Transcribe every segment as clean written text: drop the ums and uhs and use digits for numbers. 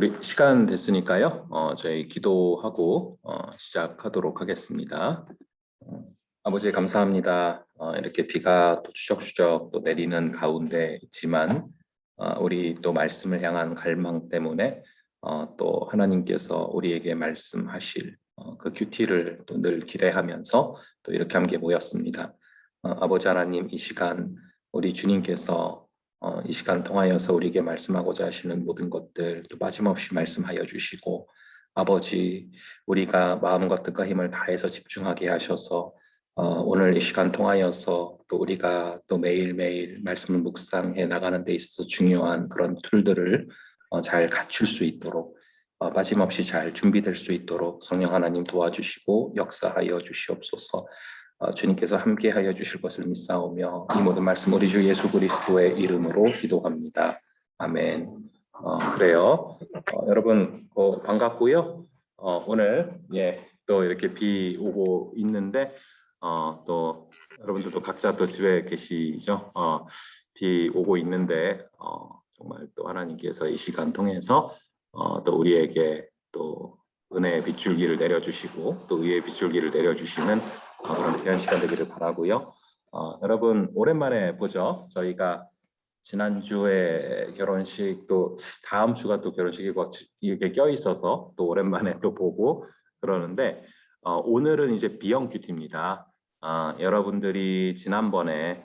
우리 시간 됐으니까요. 저희 기도하고 시작하도록 하겠습니다. 아버지 감사합니다. 이렇게 비가 또 추적추적 또 내리는 가운데 있지만 우리 또 말씀을 향한 갈망 때문에 또 하나님께서 우리에게 말씀하실 그 큐티를 또 늘 기대하면서 또 이렇게 함께 모였습니다. 아버지 하나님, 이 시간 우리 주님께서 이 시간 통하여서 우리에게 말씀하고자 하시는 모든 것들 또 빠짐없이 말씀하여 주시고, 아버지 우리가 마음과 뜻과 힘을 다해서 집중하게 하셔서 오늘 이 시간 통하여서 또 우리가 또 매일매일 말씀을 묵상해 나가는 데 있어서 중요한 그런 툴들을 잘 갖출 수 있도록 빠짐없이 잘 준비될 수 있도록 성령 하나님 도와주시고 역사하여 주시옵소서. 주님께서 함께하여 주실 것을 믿사오며 이 모든 말씀 우리 주 예수 그리스도의 이름으로 기도합니다. 아멘. 그래요. 여러분 반갑고요. 오늘 또 이렇게 비 오고 있는데 또 여러분들도 각자 또 집에 계시죠. 비 오고 있는데 정말 또 하나님께서 이 시간 통해서 또 우리에게 또 은혜의 빗줄기를 내려주시고 또 의의 빗줄기를 내려주시는 그런 귀한 시간 되기를 바라고요. 여러분 오랜만에 보죠. 저희가 지난주에 결혼식 또 다음 주가 또 결혼식이 이렇게 껴 있어서 또 오랜만에 또 보고 그러는데 오늘은 이제 B형 큐티입니다. 여러분들이 지난번에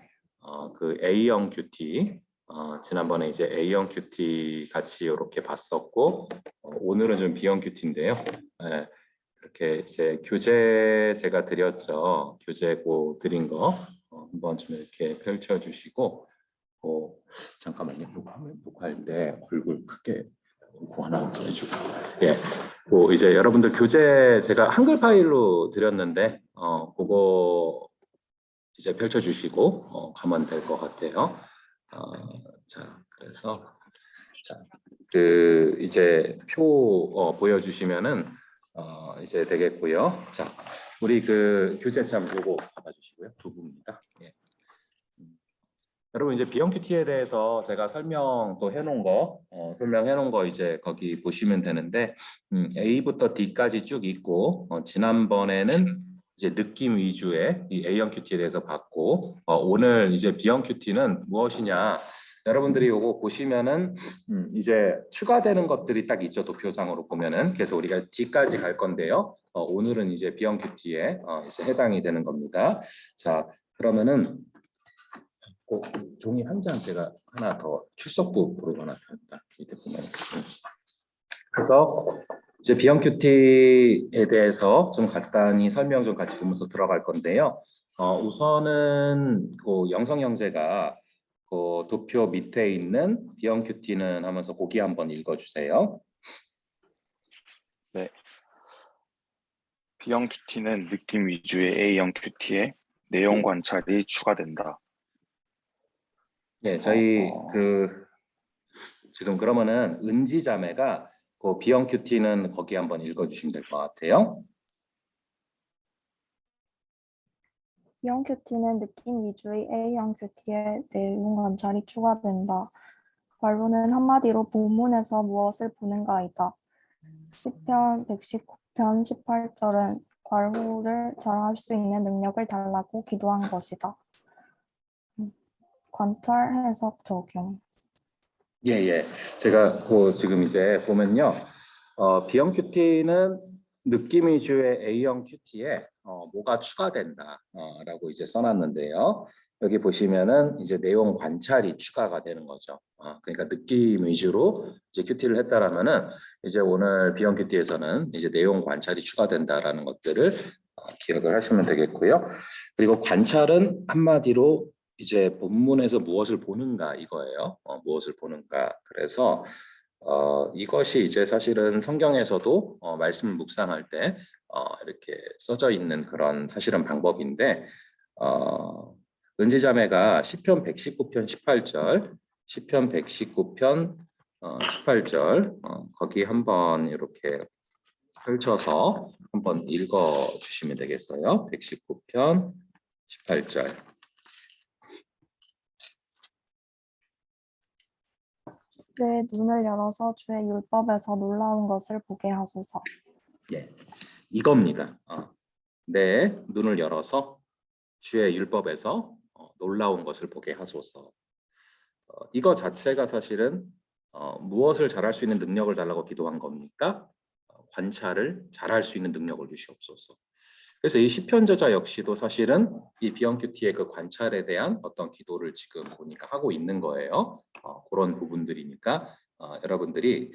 그 A형 큐티 지난번에 이제 A형 큐티 같이 이렇게 봤었고 오늘은 좀 B형 큐티인데요. 이렇게 이제 교재 제가 드렸죠. 교재고 드린 거 한번 좀 이렇게 펼쳐주시고 잠깐만요. 녹화할 때 얼굴 크게 하나 해주고 이제 여러분들 교재 제가 한글 파일로 드렸는데 그거 이제 펼쳐주시고 가면 될 것 같아요. 자 그래서 그 이제 표 보여주시면은 이제 되겠고요. 자, 우리 그 교재 참 요거 받아주시고요. 두 부입니다. 여러분 이제 B형 큐티에 대해서 제가 설명 또 해놓은 거 설명해놓은 거 이제 거기 보시면 되는데 A부터 D까지 쭉 있고 지난번에는 이제 느낌 위주의 이 A형 큐티에 대해서 봤고 오늘 이제 B형 큐티는 무엇이냐? 여러분들이 요거 보시면은 이제 추가되는 것들이 딱 있죠. 도표상으로 보면은 그래서 우리가 D까지 갈 건데요. 오늘은 이제 B형 큐티에 이제 해당이 되는 겁니다. 자 그러면은 종이 한 장 제가 하나 더 출석부 보러 가놨다. 그래서 이제 B형 큐티에 대해서 좀 간단히 설명 좀 같이 보면서 들어갈 건데요. 우선은 그 영성 형제가 그 도표 밑에 있는 B형 큐티는 하면서 거기 한번 읽어주세요. 네. B형 큐티는 느낌 위주의 A형 큐티에 내용 관찰이 추가된다. 네, 저희 지금 그러면은 은지 자매가 그 B형 큐티는 거기 한번 읽어주시면 될 것 같아요. B형 큐티는 느낌 위주의 A형 큐티에 내용 관찰이 추가된다. 관로는 한마디로 본문에서 무엇을 보는가이다. 시편 119편 18절은 관로를 잘할 수 있는 능력을 달라고 기도한 것이다. 관찰, 해석, 적용. 제가 지금 이제 보면요. B형 큐티는 느낌 위주의 A형 큐티에 뭐가 추가된다라고 이제 써놨는데요. 여기 보시면은 이제 내용 관찰이 추가가 되는 거죠. 그러니까 느낌 위주로 이제 큐티를 했다라면은 이제 오늘 B형 큐티에서는 이제 내용 관찰이 추가된다라는 것들을 기억을 하시면 되겠고요. 그리고 관찰은 한마디로 이제 본문에서 무엇을 보는가 이거예요. 무엇을 보는가. 그래서 이것이 이제 사실은 성경에서도 말씀을 묵상할 때 이렇게 써져 있는 그런 사실은 방법인데 은지자매가 시편 119편 18절, 시편 119편 18절 거기 한번 이렇게 펼쳐서 한번 읽어 주시면 되겠어요. 119편 18절. 내 눈을 열어서 주의 율법에서 놀라운 것을 보게 하소서. 예, 이겁니다. 내 눈을 열어서 주의 율법에서 놀라운 것을 보게 하소서. 이거 자체가 사실은 무엇을 잘할 수 있는 능력을 달라고 기도한 겁니까? 관찰을 잘할 수 있는 능력을 주시옵소서. 그래서 이 시편 저자 역시도 사실은 이 비영큐티의 그 관찰에 대한 어떤 기도를 지금 보니까 하고 있는 거예요. 그런 부분들이니까 여러분들이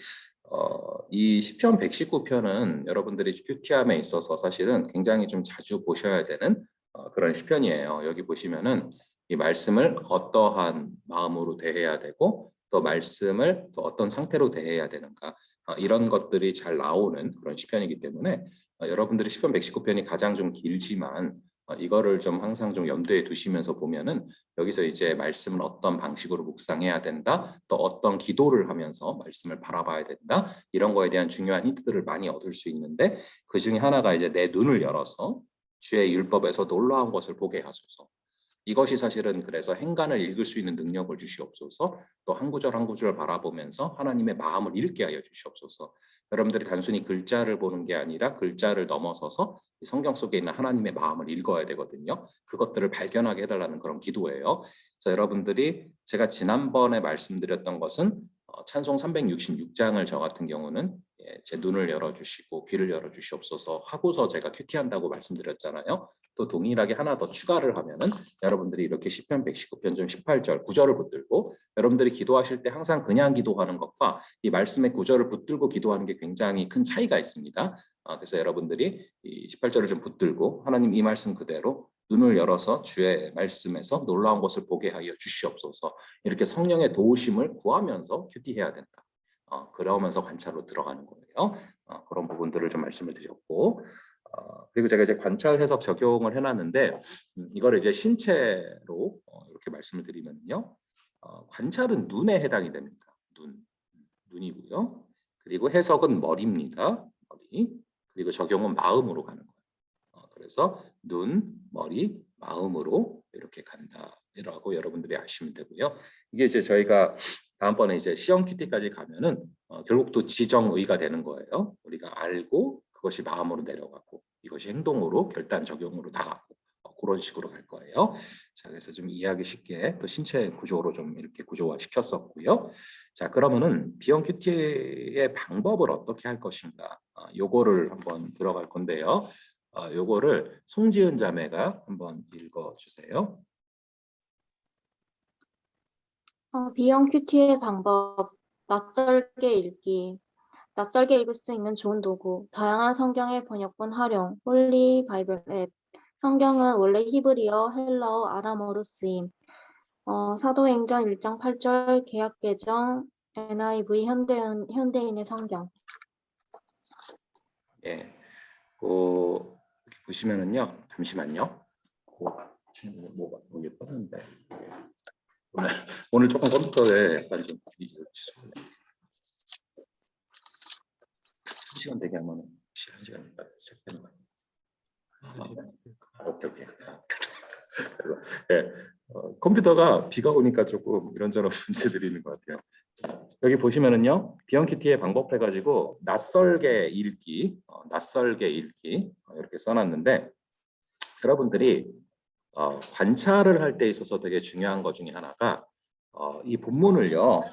이 시편 119편은 여러분들이 큐티함에 있어서 사실은 굉장히 좀 자주 보셔야 되는 그런 시편이에요. 여기 보시면은 이 말씀을 어떠한 마음으로 대해야 되고 또 말씀을 또 어떤 상태로 대해야 되는가 이런 것들이 잘 나오는 그런 시편이기 때문에 여러분들이 시편 119편이 가장 좀 길지만 이거를 좀 항상 좀 염두에 두시면서 보면은 여기서 이제 말씀을 어떤 방식으로 묵상해야 된다, 또 어떤 기도를 하면서 말씀을 바라봐야 된다, 이런 거에 대한 중요한 힌트들을 많이 얻을 수 있는데 그 중에 하나가 이제 내 눈을 열어서 주의 율법에서 놀라운 것을 보게 하소서. 이것이 사실은 그래서 행간을 읽을 수 있는 능력을 주시옵소서. 또 한 구절 한 구절 바라보면서 하나님의 마음을 읽게 하여 주시옵소서. 여러분들이 단순히 글자를 보는 게 아니라 글자를 넘어서서 성경 속에 있는 하나님의 마음을 읽어야 되거든요. 그것들을 발견하게 해달라는 그런 기도예요. 그래서 여러분들이 제가 지난번에 말씀드렸던 것은 찬송 366장을 저 같은 경우는 제 눈을 열어주시고 귀를 열어주시옵소서 하고서 제가 큐티한다고 말씀드렸잖아요. 또 동일하게 하나 더 추가를 하면은 여러분들이 이렇게 시편 119편 좀 18절 9절을 붙들고 여러분들이 기도하실 때 항상 그냥 기도하는 것과 이 말씀의 9절을 붙들고 기도하는 게 굉장히 큰 차이가 있습니다. 그래서 여러분들이 이 18절을 좀 붙들고 하나님 이 말씀 그대로 눈을 열어서 주의 말씀에서 놀라운 것을 보게 하여 주시옵소서. 이렇게 성령의 도우심을 구하면서 큐티해야 된다. 그러면서 관찰로 들어가는 거예요. 그런 부분들을 좀 말씀을 드렸고 그리고 제가 이제 관찰 해석 적용을 해놨는데 이거를 이제 신체로 이렇게 말씀을 드리면요. 관찰은 눈에 해당이 됩니다. 눈이고요. 그리고 해석은 머리입니다. 머리. 그리고 적용은 마음으로 가는 거예요. 그래서 눈, 머리, 마음으로 이렇게 간다라고 여러분들이 아시면 되고요. 이게 이제 저희가 다음번에 이제 시험 큐티까지 가면은 결국 또 지정의가 되는 거예요. 우리가 알고 그것이 마음으로 내려가고 이것이 행동으로 결단 적용으로 나가고 그런 식으로 갈 거예요. 자, 그래서 좀 이해하기 쉽게 또 신체 구조로 좀 이렇게 구조화 시켰었고요. 자, 그러면은 비형 큐티의 방법을 어떻게 할 것인가? 요거를 한번 들어갈 건데요. 요거를 송지은 자매가 한번 읽어 주세요. B형 큐티의 방법, 낯설게 읽기. 낯설게 읽을 수 있는 좋은 도구, 다양한 성경의 번역본 활용, 홀리 바이블 앱. 성경은 원래 히브리어, 헬라어, 아람어로 쓰임. 사도행전 1장 8절, 개역개정, NIV 현대인의 성경. 예, 이렇게 보시면은요, 잠시만요. 뭐가 여기 떴는데 오늘 조금 컴퓨터에 약간 좀 한 시간 되게 하면 한 시간 시작되는 거 아니에요? 오케이. 예, 컴퓨터가 비가 오니까 조금 이런저런 문제들이 있는 것 같아요. 자, 여기 보시면은요, 비언큐티의 방법 해가지고 낯설게 읽기 이렇게 써놨는데 여러분들이 관찰을 할 때 있어서 되게 중요한 것 중에 하나가 이 본문을요,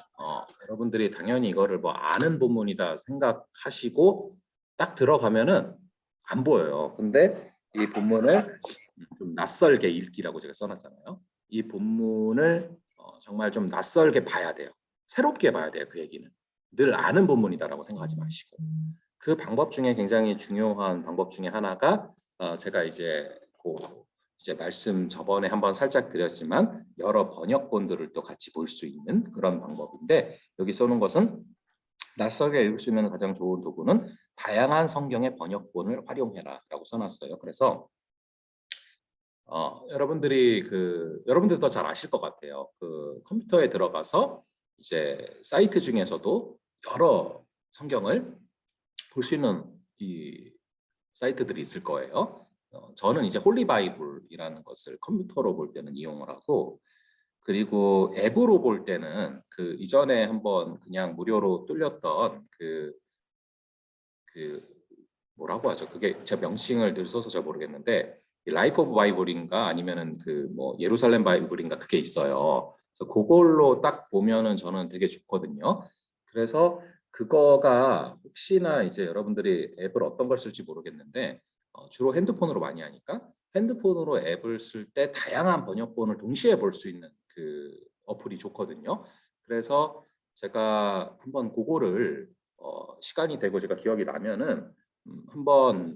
여러분들이 당연히 이거를 뭐 아는 본문이다 생각하시고 딱 들어가면은 안 보여요. 근데 이 본문을 좀 낯설게 읽기라고 제가 써놨잖아요. 이 본문을 정말 좀 낯설게 봐야 돼요. 새롭게 봐야 돼요. 그 얘기는 늘 아는 본문이다라고 생각하지 마시고 그 방법 중에 굉장히 중요한 방법 중에 하나가 제가 이제 말씀 저번에 한번 살짝 드렸지만 여러 번역본들을 또 같이 볼 수 있는 그런 방법인데 여기 써놓은 것은 낯설게 읽을 수 있는 가장 좋은 도구는 다양한 성경의 번역본을 활용해라라고 써놨어요. 그래서 여러분들도 잘 아실 것 같아요. 그 컴퓨터에 들어가서 이제 사이트 중에서도 여러 성경을 볼 수 있는 이 사이트들이 있을 거예요. 저는 이제 홀리 바이블이라는 것을 컴퓨터로 볼 때는 이용을 하고 그리고 앱으로 볼 때는 그 이전에 한번 그냥 무료로 뚫렸던 그 뭐라고 하죠? 그게 제가 명칭을 늘 써서 잘 모르겠는데 라이프 오브 바이블인가 아니면은 그 뭐 예루살렘 바이블인가 그게 있어요. 그래서 그걸로 딱 보면은 저는 되게 좋거든요. 그래서 그거가 혹시나 이제 여러분들이 앱을 어떤 걸 쓸지 모르겠는데 주로 핸드폰으로 많이 하니까 핸드폰으로 앱을 쓸 때 다양한 번역본을 동시에 볼 수 있는 그 어플이 좋거든요. 그래서 제가 한번 그거를 시간이 되고 제가 기억이 나면은 한번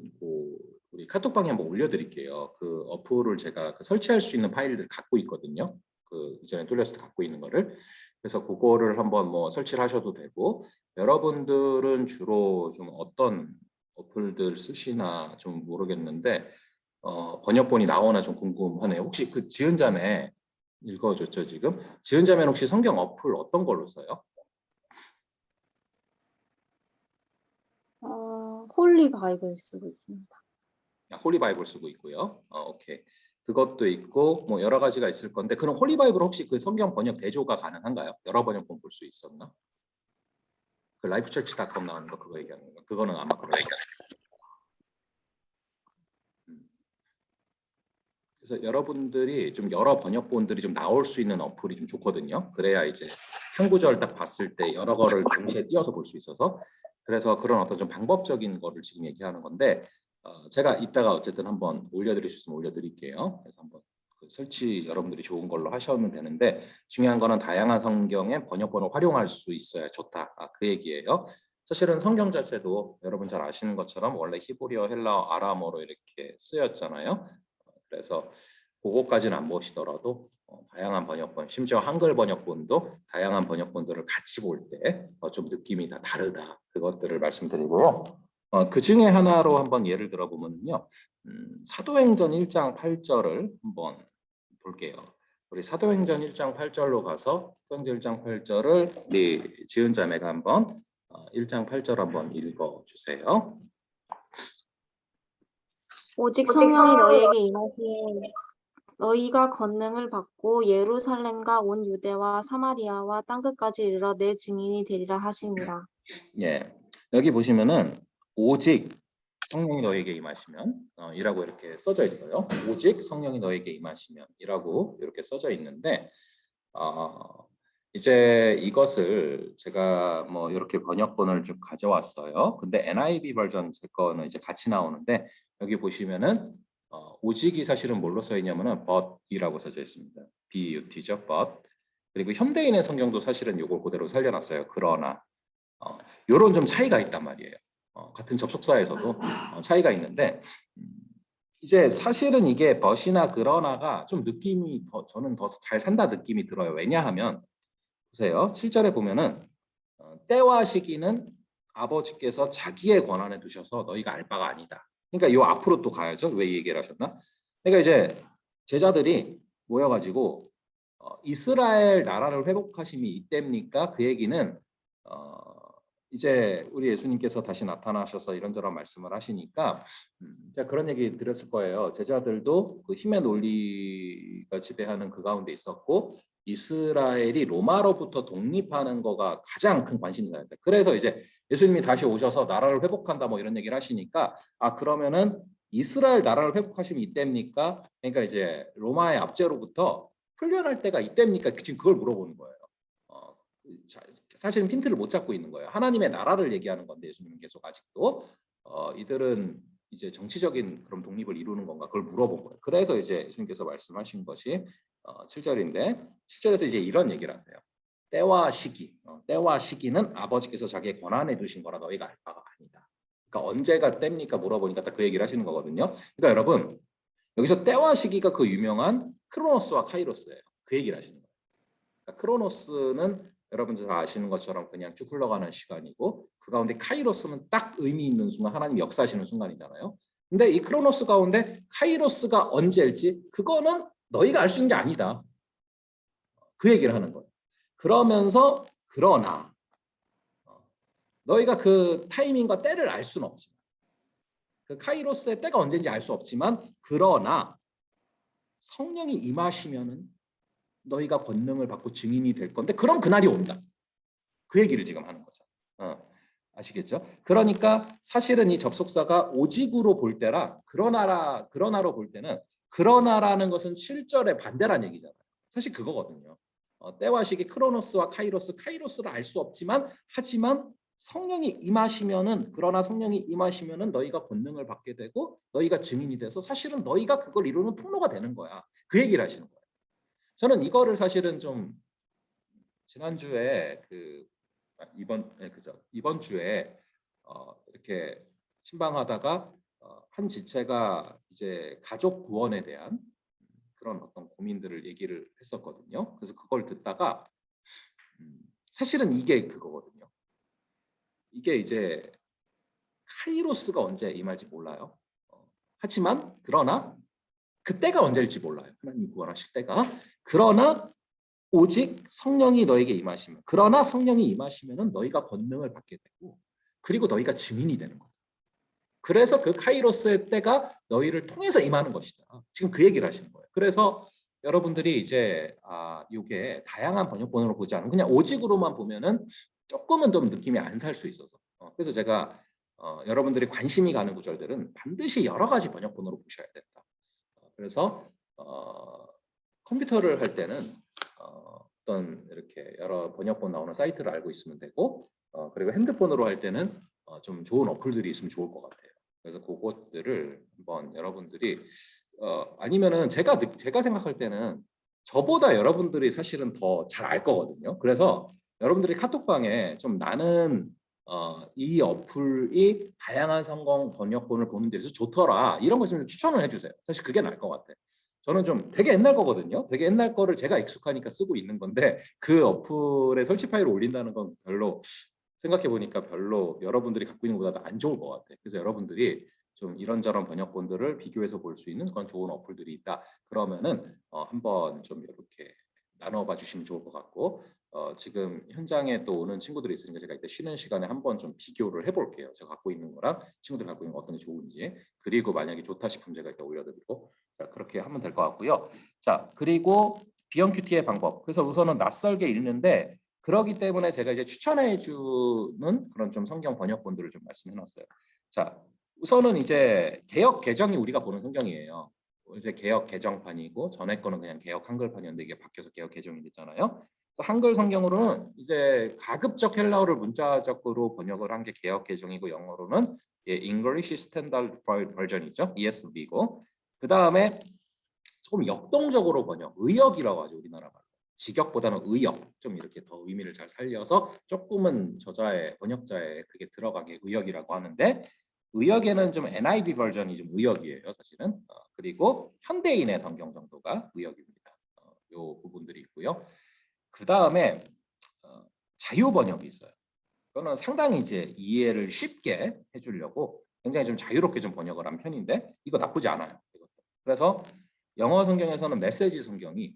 우리 카톡방에 한번 올려드릴게요. 그 어플을 제가 그 설치할 수 있는 파일들 갖고 있거든요. 그 이전에 뚫렸을 때 갖고 있는 거를. 그래서 그거를 한번 뭐 설치를 하셔도 되고 여러분들은 주로 좀 어떤 어플들 쓰시나 좀 모르겠는데 번역본이 나오나 좀 궁금하네요. 혹시 그 지은자매 읽어줬죠 지금? 지은자매는 혹시 성경 어플 어떤 걸로 써요? 홀리 바이블 쓰고 있습니다. 홀리 바이블 쓰고 있고요. 오케이. 그것도 있고 뭐 여러 가지가 있을 건데 그럼 홀리 바이블 혹시 그 성경 번역 대조가 가능한가요? 여러 번역본 볼 수 있었나? 그 라이프처치닷컴 나오는 거 그거 얘기하는 거. 그거는 아마 그거 얘기하는 거. 그래서 여러분들이 좀 여러 번역본들이 좀 나올 수 있는 어플이 좀 좋거든요. 그래야 이제 한 구절 딱 봤을 때 여러 거를 동시에 띄어서 볼 수 있어서 그래서 그런 어떤 좀 방법적인 거를 지금 얘기하는 건데 제가 이따가 어쨌든 한번 올려드릴 수 있으면 올려드릴게요. 그래서 한번 그 설치 여러분들이 좋은 걸로 하시면 되는데 중요한 거는 다양한 성경의 번역본을 활용할 수 있어야 좋다. 그 얘기예요. 사실은 성경 자체도 여러분 잘 아시는 것처럼 원래 히브리어, 헬라어, 아람어로 이렇게 쓰였잖아요. 그래서 그거까지는 안 보시더라도 다양한 번역본, 심지어 한글 번역본도 다양한 번역본들을 같이 볼 때 좀 느낌이 다 다르다. 그것들을 말씀드리고요. 그 중에 하나로 한번 예를 들어보면요. 사도행전 1장 8절을 한번 볼게요. 우리 사도행전 1장 8절로 가서 사도행전 1장 8절을 우리 지은 자매가 한번 1장 8절 한번 읽어주세요. 오직 성령이 너희에게 임하시에 너희가 권능을 받고 예루살렘과 온 유대와 사마리아와 땅끝까지 이르러 내 증인이 되리라 하시니라. 예, 여기 보시면은 오직 성령이 너에게 임하시면 이라고 이렇게 써져 있어요. 오직 성령이 너에게 임하시면 이라고 이렇게 써져 있는데 이제 이것을 제가 뭐 이렇게 번역본을 좀 가져왔어요. 근데 NIV 버전 제 거는 이제 같이 나오는데 여기 보시면은 오직이 사실은 뭘로 써 있냐면은 but이라고 써져 있습니다. BUT죠, but. 그리고 현대인의 성경도 사실은 이걸 그대로 살려놨어요. 그러나 이런 좀 차이가 있단 말이에요. 같은 접속사에서도 차이가 있는데 이제 사실은 이게 but이나 그러나가 좀 느낌이 저는 더 잘 산다 느낌이 들어요. 왜냐하면 보세요. 7절에 보면은 때와 시기는 아버지께서 자기의 권한에 두셔서 너희가 알 바가 아니다. 그러니까 이 앞으로 또 가야죠. 왜 이 얘기를 하셨나? 그러니까 이제 제자들이 모여가지고 이스라엘 나라를 회복하심이 이때입니까? 그 얘기는 이제 우리 예수님께서 다시 나타나셔서 이런저런 말씀을 하시니까 제가 그런 얘기 드렸을 거예요. 제자들도 그 힘의 논리가 지배하는 그 가운데 있었고 이스라엘이 로마로부터 독립하는 거가 가장 큰 관심사였다. 그래서 이제 예수님이 다시 오셔서 나라를 회복한다 뭐 이런 얘기를 하시니까 그러면은 이스라엘 나라를 회복하시면 이때입니까? 그러니까 이제 로마의 압제로부터 풀려날 때가 이때입니까? 지금 그걸 물어보는 거예요. 사실은 핀트를 못 잡고 있는 거예요. 하나님의 나라를 얘기하는 건데 예수님은 계속 아직도 이들은 이제 정치적인 그런 독립을 이루는 건가 그걸 물어본 거예요. 그래서 이제 예수님께서 말씀하신 것이 7절인데 7절에서 이제 이런 얘기를 하세요. 때와 시기, 때와 시기는 아버지께서 자기의 권한에 두신 거라 너희가 알 바가 아니다. 그러니까 언제가 때입니까 물어보니까 딱 그 얘기를 하시는 거거든요. 그러니까 여러분 여기서 때와 시기가 그 유명한 크로노스와 카이로스예요. 그 얘기를 하시는 거예요. 그러니까 크로노스는 여러분들 다 아시는 것처럼 그냥 쭉 흘러가는 시간이고 그 가운데 카이로스는 딱 의미 있는 순간 하나님 역사하시는 순간이잖아요. 근데 이 크로노스 가운데 카이로스가 언제일지 그거는 너희가 알 수 있는 게 아니다. 그 얘기를 하는 거예요. 그러면서 그러나 너희가 그 타이밍과 때를 알 수는 없지만 그 카이로스의 때가 언제인지 알 수 없지만 그러나 성령이 임하시면은 너희가 권능을 받고 증인이 될 건데 그럼 그날이 온다. 그 얘기를 지금 하는 거죠. 아시겠죠? 그러니까 사실은 이 접속사가 오직으로 볼 때랑 그러나로 볼 때는 그러나라는 것은 실절의 반대란 얘기잖아요. 사실 그거거든요. 때와 시기 크로노스와 카이로스를 알 수 없지만 하지만 성령이 임하시면은 그러나 성령이 임하시면은 너희가 권능을 받게 되고 너희가 증인이 돼서 사실은 너희가 그걸 이루는 통로가 되는 거야. 그 얘기를 하시는 거예요. 저는 이거를 사실은 좀 지난주에 이번 주에 이렇게 신방하다가 한 지체가 이제 가족 구원에 대한 그런 어떤 고민들을 얘기를 했었거든요. 그래서 그걸 듣다가 사실은 이게 그거거든요. 이게 이제 카이로스가 언제 임할지 몰라요. 하지만 그러나 그때가 언제일지 몰라요. 하나님 구원하실 때가. 그러나 오직 성령이 너에게 임하시면 그러나 성령이 임하시면은 너희가 권능을 받게 되고 그리고 너희가 증인이 되는 거예요. 그래서 그 카이로스의 때가 너희를 통해서 임하는 것이다. 지금 그 얘기를 하시는 거예요. 그래서 여러분들이 이제 이게 다양한 번역본으로 보지 않으면 그냥 오직으로만 보면은 조금은 좀 느낌이 안 살 수 있어서 그래서 제가 여러분들이 관심이 가는 구절들은 반드시 여러 가지 번역본으로 보셔야 된다. 그래서 컴퓨터를 할 때는 어떤 이렇게 여러 번역본 나오는 사이트를 알고 있으면 되고 그리고 핸드폰으로 할 때는 좀 좋은 어플들이 있으면 좋을 것 같아요. 그래서 그것들을 한번 여러분들이 아니면은 제가 생각할 때는 저보다 여러분들이 사실은 더 잘 알 거거든요. 그래서 여러분들이 카톡방에 좀 나는 이 어플이 다양한 성경 번역본을 보는 데서 좋더라 이런 거 있으면 추천을 해주세요. 사실 그게 나을 것 같아요. 저는 좀 되게 옛날 거거든요. 되게 옛날 거를 제가 익숙하니까 쓰고 있는 건데 그 어플에 설치 파일을 올린다는 건 별로 생각해 보니까 별로 여러분들이 갖고 있는 것보다 안 좋을 것 같아요. 그래서 여러분들이 좀 이런저런 번역본들을 비교해서 볼 수 있는 그런 좋은 어플들이 있다. 그러면은 한번 좀 이렇게 나눠봐 주시면 좋을 것 같고 지금 현장에 또 오는 친구들이 있으니까 제가 이때 쉬는 시간에 한번 좀 비교를 해볼게요. 제가 갖고 있는 거랑 친구들 갖고 있는 거 어떤 게 좋은지 그리고 만약에 좋다 싶으면 제가 이따 올려드리고 자, 그렇게 하면 될 것 같고요. 자 그리고 비형 큐티의 방법. 그래서 우선은 낯설게 읽는데 그러기 때문에 제가 이제 추천해 주는 그런 좀 성경 번역본들을 좀 말씀해 놨어요. 자, 우선은 이제 개역 개정이 우리가 보는 성경이에요. 이제 개역 개정판이고 전에 거는 그냥 개역 한글판이었는데 이게 바뀌어서 개역 개정이 됐잖아요. 한글 성경으로는 이제 가급적 헬라어를 문자적으로 번역을 한 게 개역 개정이고 영어로는 English Standard Version이죠. ESV고 그 다음에 조금 역동적으로 번역, 의역이라고 하죠 우리나라 말로. 직역보다는 의역, 좀 이렇게 더 의미를 잘 살려서 조금은 저자의 번역자의 그게 들어가게 의역이라고 하는데 의역에는 좀 NIV 버전이 좀 의역이에요 사실은. 그리고 현대인의 성경 정도가 의역입니다. 요 부분들이 있고요. 그 다음에 자유 번역이 있어요. 그거는 상당히 이제 이해를 쉽게 해주려고 굉장히 좀 자유롭게 좀 번역을 한 편인데 이거 나쁘지 않아요. 이것도. 그래서 영어 성경에서는 메시지 성경이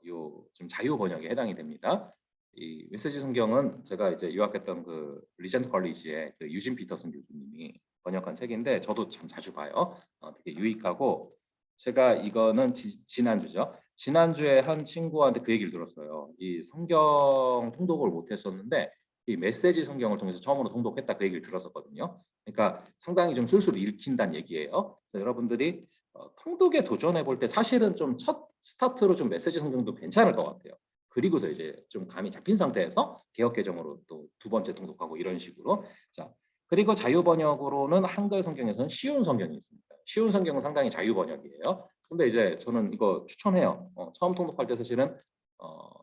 요 좀 자유 번역에 해당이 됩니다. 이 메시지 성경은 제가 이제 유학했던 그 리젠트 컬리지의 그 유진 피터슨 교수님이 번역한 책인데 저도 참 자주 봐요. 되게 유익하고 제가 이거는 지난주죠. 지난주에 한 친구한테 그 얘기를 들었어요. 이 성경 통독을 못했었는데 이 메시지 성경을 통해서 처음으로 통독했다 그 얘기를 들었었거든요. 그러니까 상당히 좀 술술 읽힌다는 얘기예요. 그래서 여러분들이 통독에 도전해 볼 때 사실은 좀 첫 스타트로 좀 메시지 성경도 괜찮을 것 같아요. 그리고서 이제 좀 감이 잡힌 상태에서 개역 개정으로 또 두 번째 통독하고 이런 식으로. 자 그리고 자유 번역으로는 한글 성경에서는 쉬운 성경이 있습니다. 쉬운 성경은 상당히 자유 번역이에요. 근데 이제 저는 이거 추천해요. 처음 통독할 때 사실은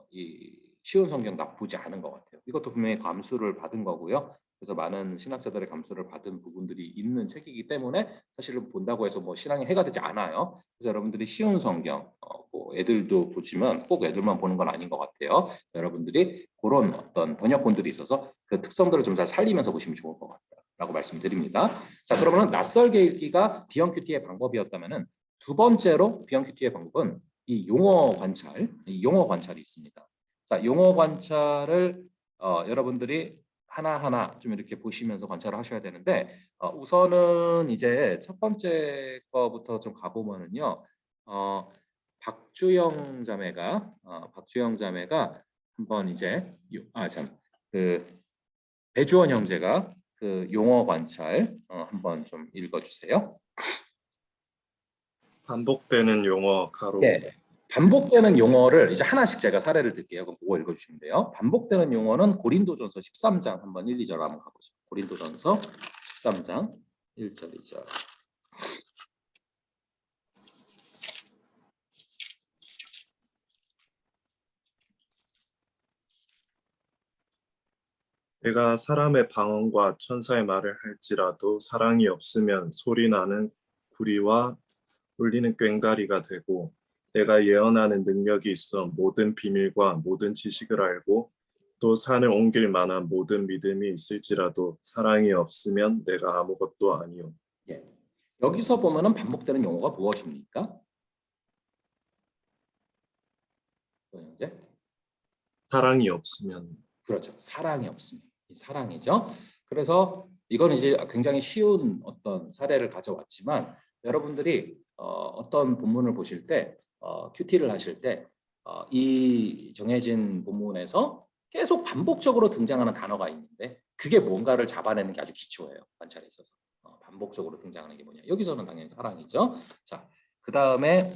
이 쉬운 성경 나쁘지 않은 것 같아요. 이것도 분명히 감수를 받은 거고요. 그래서 많은 신학자들의 감수를 받은 부분들이 있는 책이기 때문에 사실은 본다고 해서 뭐 신앙이 해가 되지 않아요. 그래서 여러분들이 쉬운 성경, 뭐 애들도 보지만 꼭 애들만 보는 건 아닌 것 같아요. 여러분들이 그런 어떤 번역본들이 있어서 그 특성들을 좀 잘 살리면서 보시면 좋을 것 같다라고 말씀드립니다. 자, 그러면 낯설게 읽기가 비형 큐티의 방법이었다면은 두 번째로 비형 큐티의 방법은 이 용어 관찰이 있습니다. 자, 용어 관찰을 여러분들이 하나하나 좀 이렇게 보시면서 관찰을 하셔야 되는데 우선은 이제 첫 번째 거부터 좀 가보면은요. 박주영 자매가 한번 이제 배주원 형제가 그 용어 관찰 한번 좀 읽어주세요. 반복되는 용어 가로 네. 반복되는 용어를 이제 하나씩 제가 사례를 들게요. 그럼 그거 읽어주시면 돼요. 반복되는 용어는 고린도전서 13장 한번 1, 2절 한번 가보죠. 고린도전서 13장 1절, 2절. 내가 사람의 방언과 천사의 말을 할지라도 사랑이 없으면 소리나는 구리와 울리는 꽹과리가 되고 내가 예언하는 능력이 있어 모든 비밀과 모든 지식을 알고 또 산을 옮길 만한 모든 믿음이 있을지라도 사랑이 없으면 내가 아무것도 아니요. 예. 여기서 보면은 반복되는 용어가 무엇입니까? 이제 사랑이 없으면 그렇죠. 사랑이 없습니다. 이 사랑이죠. 그래서 이건 이제 굉장히 쉬운 어떤 사례를 가져왔지만 여러분들이 어떤 본문을 보실 때 큐티를 하실 때 이 정해진 본문에서 계속 반복적으로 등장하는 단어가 있는데 그게 뭔가를 잡아내는 게 아주 기초예요. 관찰에 있어서. 반복적으로 등장하는 게 뭐냐. 여기서는 당연히 사랑이죠. 자, 그 다음에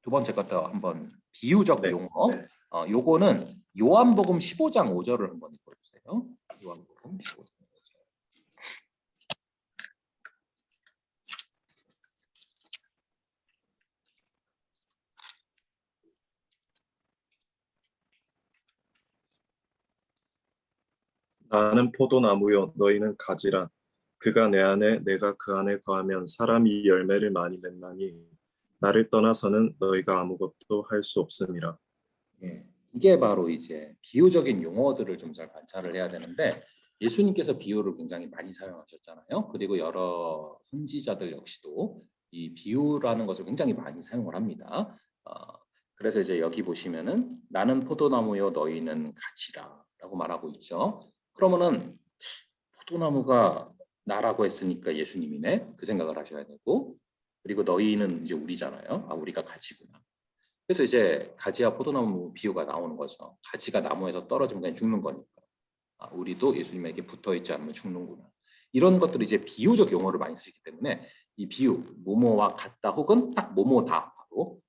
두 번째 것도 한번 비유적 네. 용어. 요거는 요한복음 15장 5절을 한번 읽어주세요. 요한복음 15장 5절. 나는 포도나무요 너희는 가지라. 그가 내 안에 내가 그 안에 거하면 사람이 열매를 많이 맺나니 나를 떠나서는 너희가 아무것도 할 수 없음이라. 예, 이게 바로 이제 비유적인 용어들을 좀 잘 관찰을 해야 되는데 예수님께서 비유를 굉장히 많이 사용하셨잖아요. 그리고 여러 선지자들 역시도 이 비유라는 것을 굉장히 많이 사용을 합니다. 그래서 이제 여기 보시면은 나는 포도나무요 너희는 가지라라고 말하고 있죠. 그러면은 포도나무가 나라고 했으니까 예수님이네 그 생각을 하셔야 되고 그리고 너희는 이제 우리잖아요. 우리가 가지구나. 그래서 이제 가지와 포도나무 비유가 나오는 거죠. 가지가 나무에서 떨어지면 그냥 죽는 거니까. 우리도 예수님에게 붙어 있지 않으면 죽는구나. 이런 것들이 이제 비유적 용어를 많이 쓰기 때문에 이 비유, 뭐뭐와 같다 혹은 딱 뭐뭐다 바로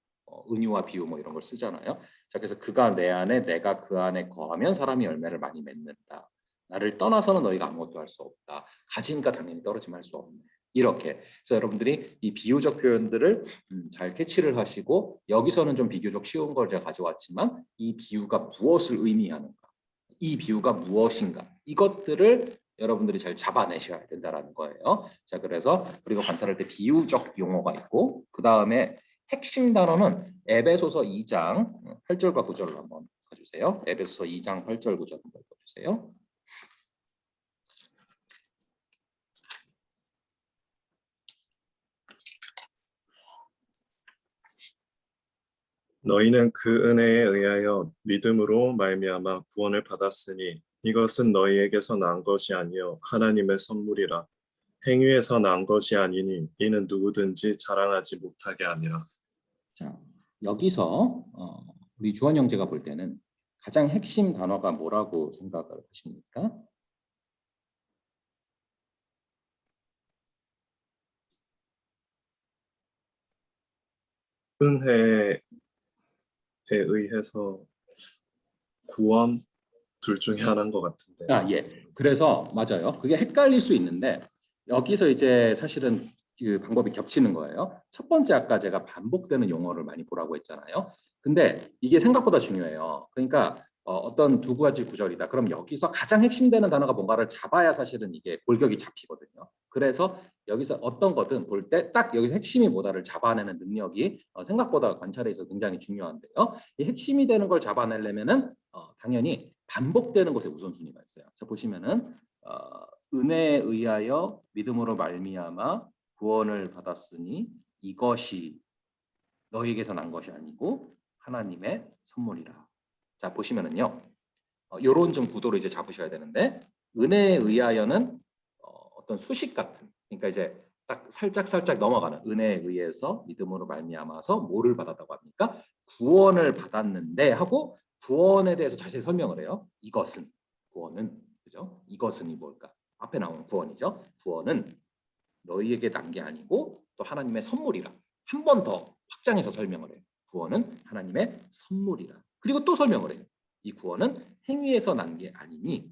은유와 비유 뭐 이런 걸 쓰잖아요. 자, 그래서 그가 내 안에 내가 그 안에 거하면 사람이 열매를 많이 맺는다. 나를 떠나서는 너희가 아무것도 할 수 없다. 가지니까 당연히 떨어지면 할 수 없네. 이렇게. 그래서 여러분들이 이 비유적 표현들을 잘 캐치를 하시고 여기서는 좀 비교적 쉬운 걸 제가 가져왔지만 이 비유가 무엇을 의미하는가, 이 비유가 무엇인가 이것들을 여러분들이 잘 잡아내셔야 된다는 거예요. 자, 그래서 우리가 관찰할 때 비유적 용어가 있고 그 다음에 핵심 단어는 에베소서 2장 8절과 9절로 한번 가주세요. 에베소서 2장 8절 9절 한번 읽어주세요. 너희는 그 은혜에 의하여 믿음으로 말미암아 구원을 받았으니 이것은 너희에게서 난 것이 아니요 하나님의 선물이라. 행위에서 난 것이 아니니 이는 누구든지 자랑하지 못하게 함이라. 자, 여기서 우리 주원 형제가 볼 때는 가장 핵심 단어가 뭐라고 생각을 하십니까? 은혜에 의해서 구원 둘 중에 하나인 것 같은데. 예. 그래서 맞아요. 그게 헷갈릴 수 있는데 여기서 이제 사실은 그 방법이 겹치는 거예요. 첫 번째 아까 제가 반복되는 용어를 많이 보라고 했잖아요. 근데 이게 생각보다 중요해요. 그러니까 어떤 두 가지 구절이다. 그럼 여기서 가장 핵심되는 단어가 뭔가를 잡아야 사실은 이게 골격이 잡히거든요. 그래서 여기서 어떤 거든 볼 때 딱 여기서 핵심이 뭐다를 잡아내는 능력이 생각보다 관찰에 있어서 굉장히 중요한데요. 이 핵심이 되는 걸 잡아내려면은 당연히 반복되는 것에 우선순위가 있어요. 자, 보시면은 은혜에 의하여 믿음으로 말미암아 구원을 받았으니 이것이 너희에게서 난 것이 아니고 하나님의 선물이라. 자, 보시면은요. 요런 좀 구도를 이제 잡으셔야 되는데 은혜에 의하여는 어떤 수식 같은 그러니까 이제 딱 살짝 넘어가는 은혜에 의해서 믿음으로 말미암아서 뭐를 받았다고 합니까? 구원을 받았는데 하고 구원에 대해서 자세히 설명을 해요. 이것은 구원은 그죠? 이것은이 뭘까? 앞에 나온 구원이죠. 구원은 너희에게 난 게 아니고 또 하나님의 선물이라. 한 번 더 확장해서 설명을 해요. 구원은 하나님의 선물이라. 그리고 또 설명을 해요. 이 구원은 행위에서 난 게 아니니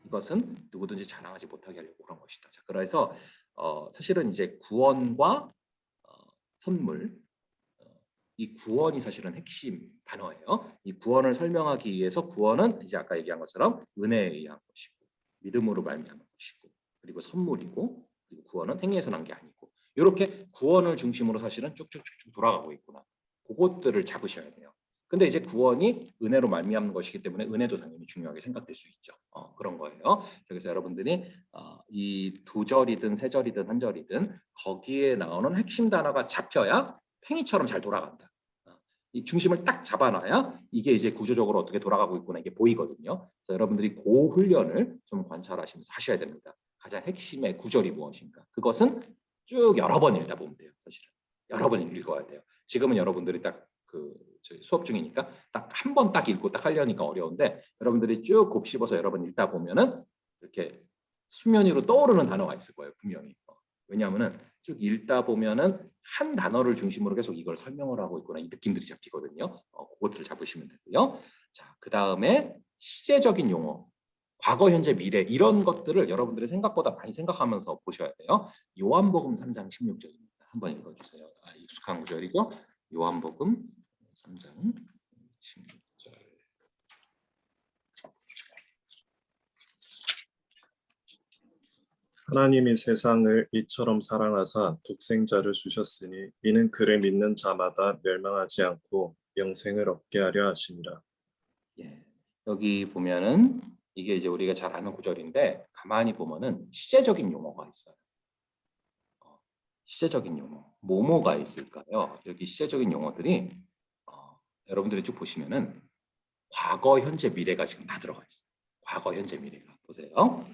이것은 누구든지 자랑하지 못하게 하려고 그런 것이다. 자, 그래서 사실은 이제 구원과 선물, 이 구원이 사실은 핵심 단어예요. 이 구원을 설명하기 위해서 구원은 이제 아까 얘기한 것처럼 은혜에 의한 것이고 믿음으로 말미암은 것이고 그리고 선물이고 그리고 구원은 행위에서 난 게 아니고 이렇게 구원을 중심으로 사실은 쭉쭉쭉쭉 돌아가고 있구나. 그것들을 잡으셔야 돼요. 근데 이제 구원이 은혜로 말미암는 것이기 때문에 은혜도 당연히 중요하게 생각될 수 있죠. 그런 거예요. 그래서 여러분들이 이 두 절이든 세 절이든 한 절이든 거기에 나오는 핵심 단어가 잡혀야 팽이처럼 잘 돌아간다. 이 중심을 딱 잡아놔야 이게 이제 구조적으로 어떻게 돌아가고 있구나 이게 보이거든요. 그래서 여러분들이 그 훈련을 좀 관찰하시면서 하셔야 됩니다. 가장 핵심의 구절이 무엇인가? 그것은 쭉 여러 번 읽다 보면 돼요. 사실은 여러 번 읽어야 돼요. 지금은 여러분들이 딱 저희 수업 중이니까 딱 한 번 딱 읽고 딱 하려니까 어려운데 여러분들이 쭉 곱씹어서 여러 번 읽다 보면은 이렇게 수면 위로 떠오르는 단어가 있을 거예요. 분명히. 왜냐하면은 쭉 읽다 보면은 한 단어를 중심으로 계속 이걸 설명을 하고 있구나 이 느낌들이 잡히거든요. 그것들을 잡으시면 되고요. 자, 그 다음에 시제적인 용어, 과거, 현재, 미래 이런 것들을 여러분들이 생각보다 많이 생각하면서 보셔야 돼요. 요한복음 3장 16절입니다. 한번 읽어주세요. 익숙한 구절이죠. 요한복음 3장 16절. 하나님이 세상을 이처럼 사랑하사 독생자를 주셨으니 이는 그를 믿는 자마다 멸망하지 않고 영생을 얻게 하려 하심이라. 예, 여기 보면은 이게 이제 우리가 잘 아는 구절인데 가만히 보면은 시제적인 용어가 있어요. 시제적인 용어, 뭐뭐가 있을까요? 여기 시제적인 용어들이 여러분들이 쭉 보시면은 과거, 현재, 미래가 지금 다 들어가 있어요. 과거, 현재, 미래가 보세요.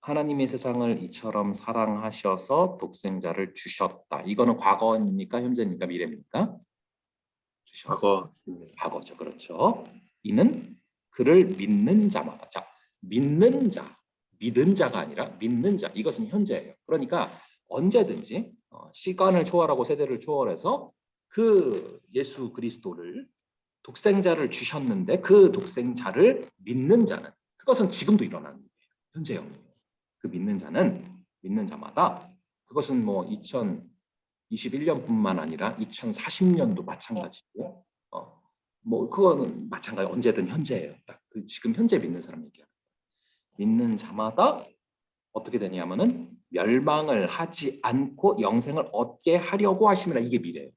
하나님이 세상을 이처럼 사랑하셔서 독생자를 주셨다. 이거는 과거입니까? 현재입니까? 미래입니까? 주셨다. 과거. 과거죠. 그렇죠. 이는 그를 믿는 자마다. 자, 믿는 자, 믿은 자가 아니라 믿는 자. 이것은 현재예요. 그러니까 언제든지 시간을 초월하고 세대를 초월해서 그 예수 그리스도를 독생자를 주셨는데 그 독생자를 믿는 자는 그것은 지금도 일어나는 거예요. 현재형이에요. 그 믿는 자는 믿는 자마다 그것은 뭐 2021년뿐만 아니라 2040년도 마찬가지고 뭐 그거는 마찬가지 언제든 현재예요. 딱 그 지금 현재 믿는 사람 얘기하는 거예요. 믿는 자마다 어떻게 되냐면은 멸망을 하지 않고 영생을 얻게 하려고 하심이라 이게 미래예요.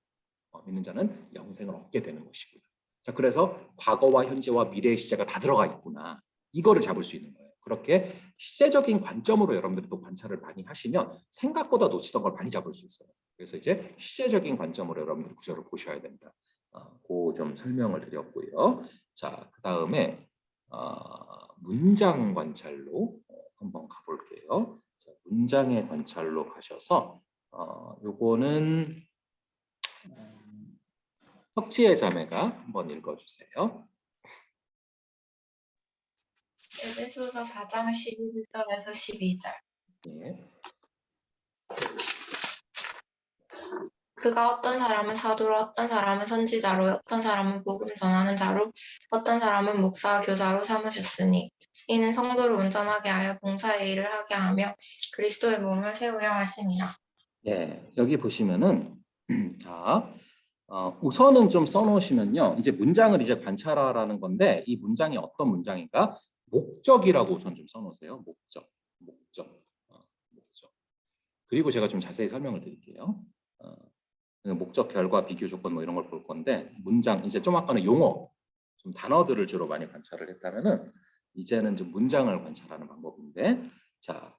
믿는 자는 영생을 얻게 되는 것이고요. 자, 그래서 과거와 현재와 미래의 시제가 다 들어가 있구나. 이거를 잡을 수 있는 거예요. 그렇게 시제적인 관점으로 여러분들이 또 관찰을 많이 하시면 생각보다 놓치던 걸 많이 잡을 수 있어요. 그래서 이제 시제적인 관점으로 여러분들 구절을 보셔야 된다. 그 좀 설명을 드렸고요. 자, 그 다음에 문장 관찰로 한번 가볼게요. 자, 문장의 관찰로 가셔서 요거는 석지의 자매가 한번 읽어주세요. 에베소서 4장 11절에서 12절. 예. 그가 어떤 사람은 사도로, 어떤 사람은 선지자로, 어떤 사람은 복음 전하는 자로, 어떤 사람은 목사와 교사로 삼으셨으니 이는 성도를 온전하게 하여 봉사의 일을 하게 하며 그리스도의 몸을 세우려 하심이라. 예, 여기 보시면은 자, 우선은 좀 써놓으시면요. 이제 문장을 이제 관찰하라는 건데 이 문장이 어떤 문장인가? 목적이라고 우선 좀 써놓으세요. 목적. 그리고 제가 좀 자세히 설명을 드릴게요. 목적, 결과, 비교 조건 뭐 이런 걸 볼 건데 문장 이제 좀 아까는 용어, 좀 단어들을 주로 많이 관찰을 했다면은 이제는 좀 문장을 관찰하는 방법인데 자.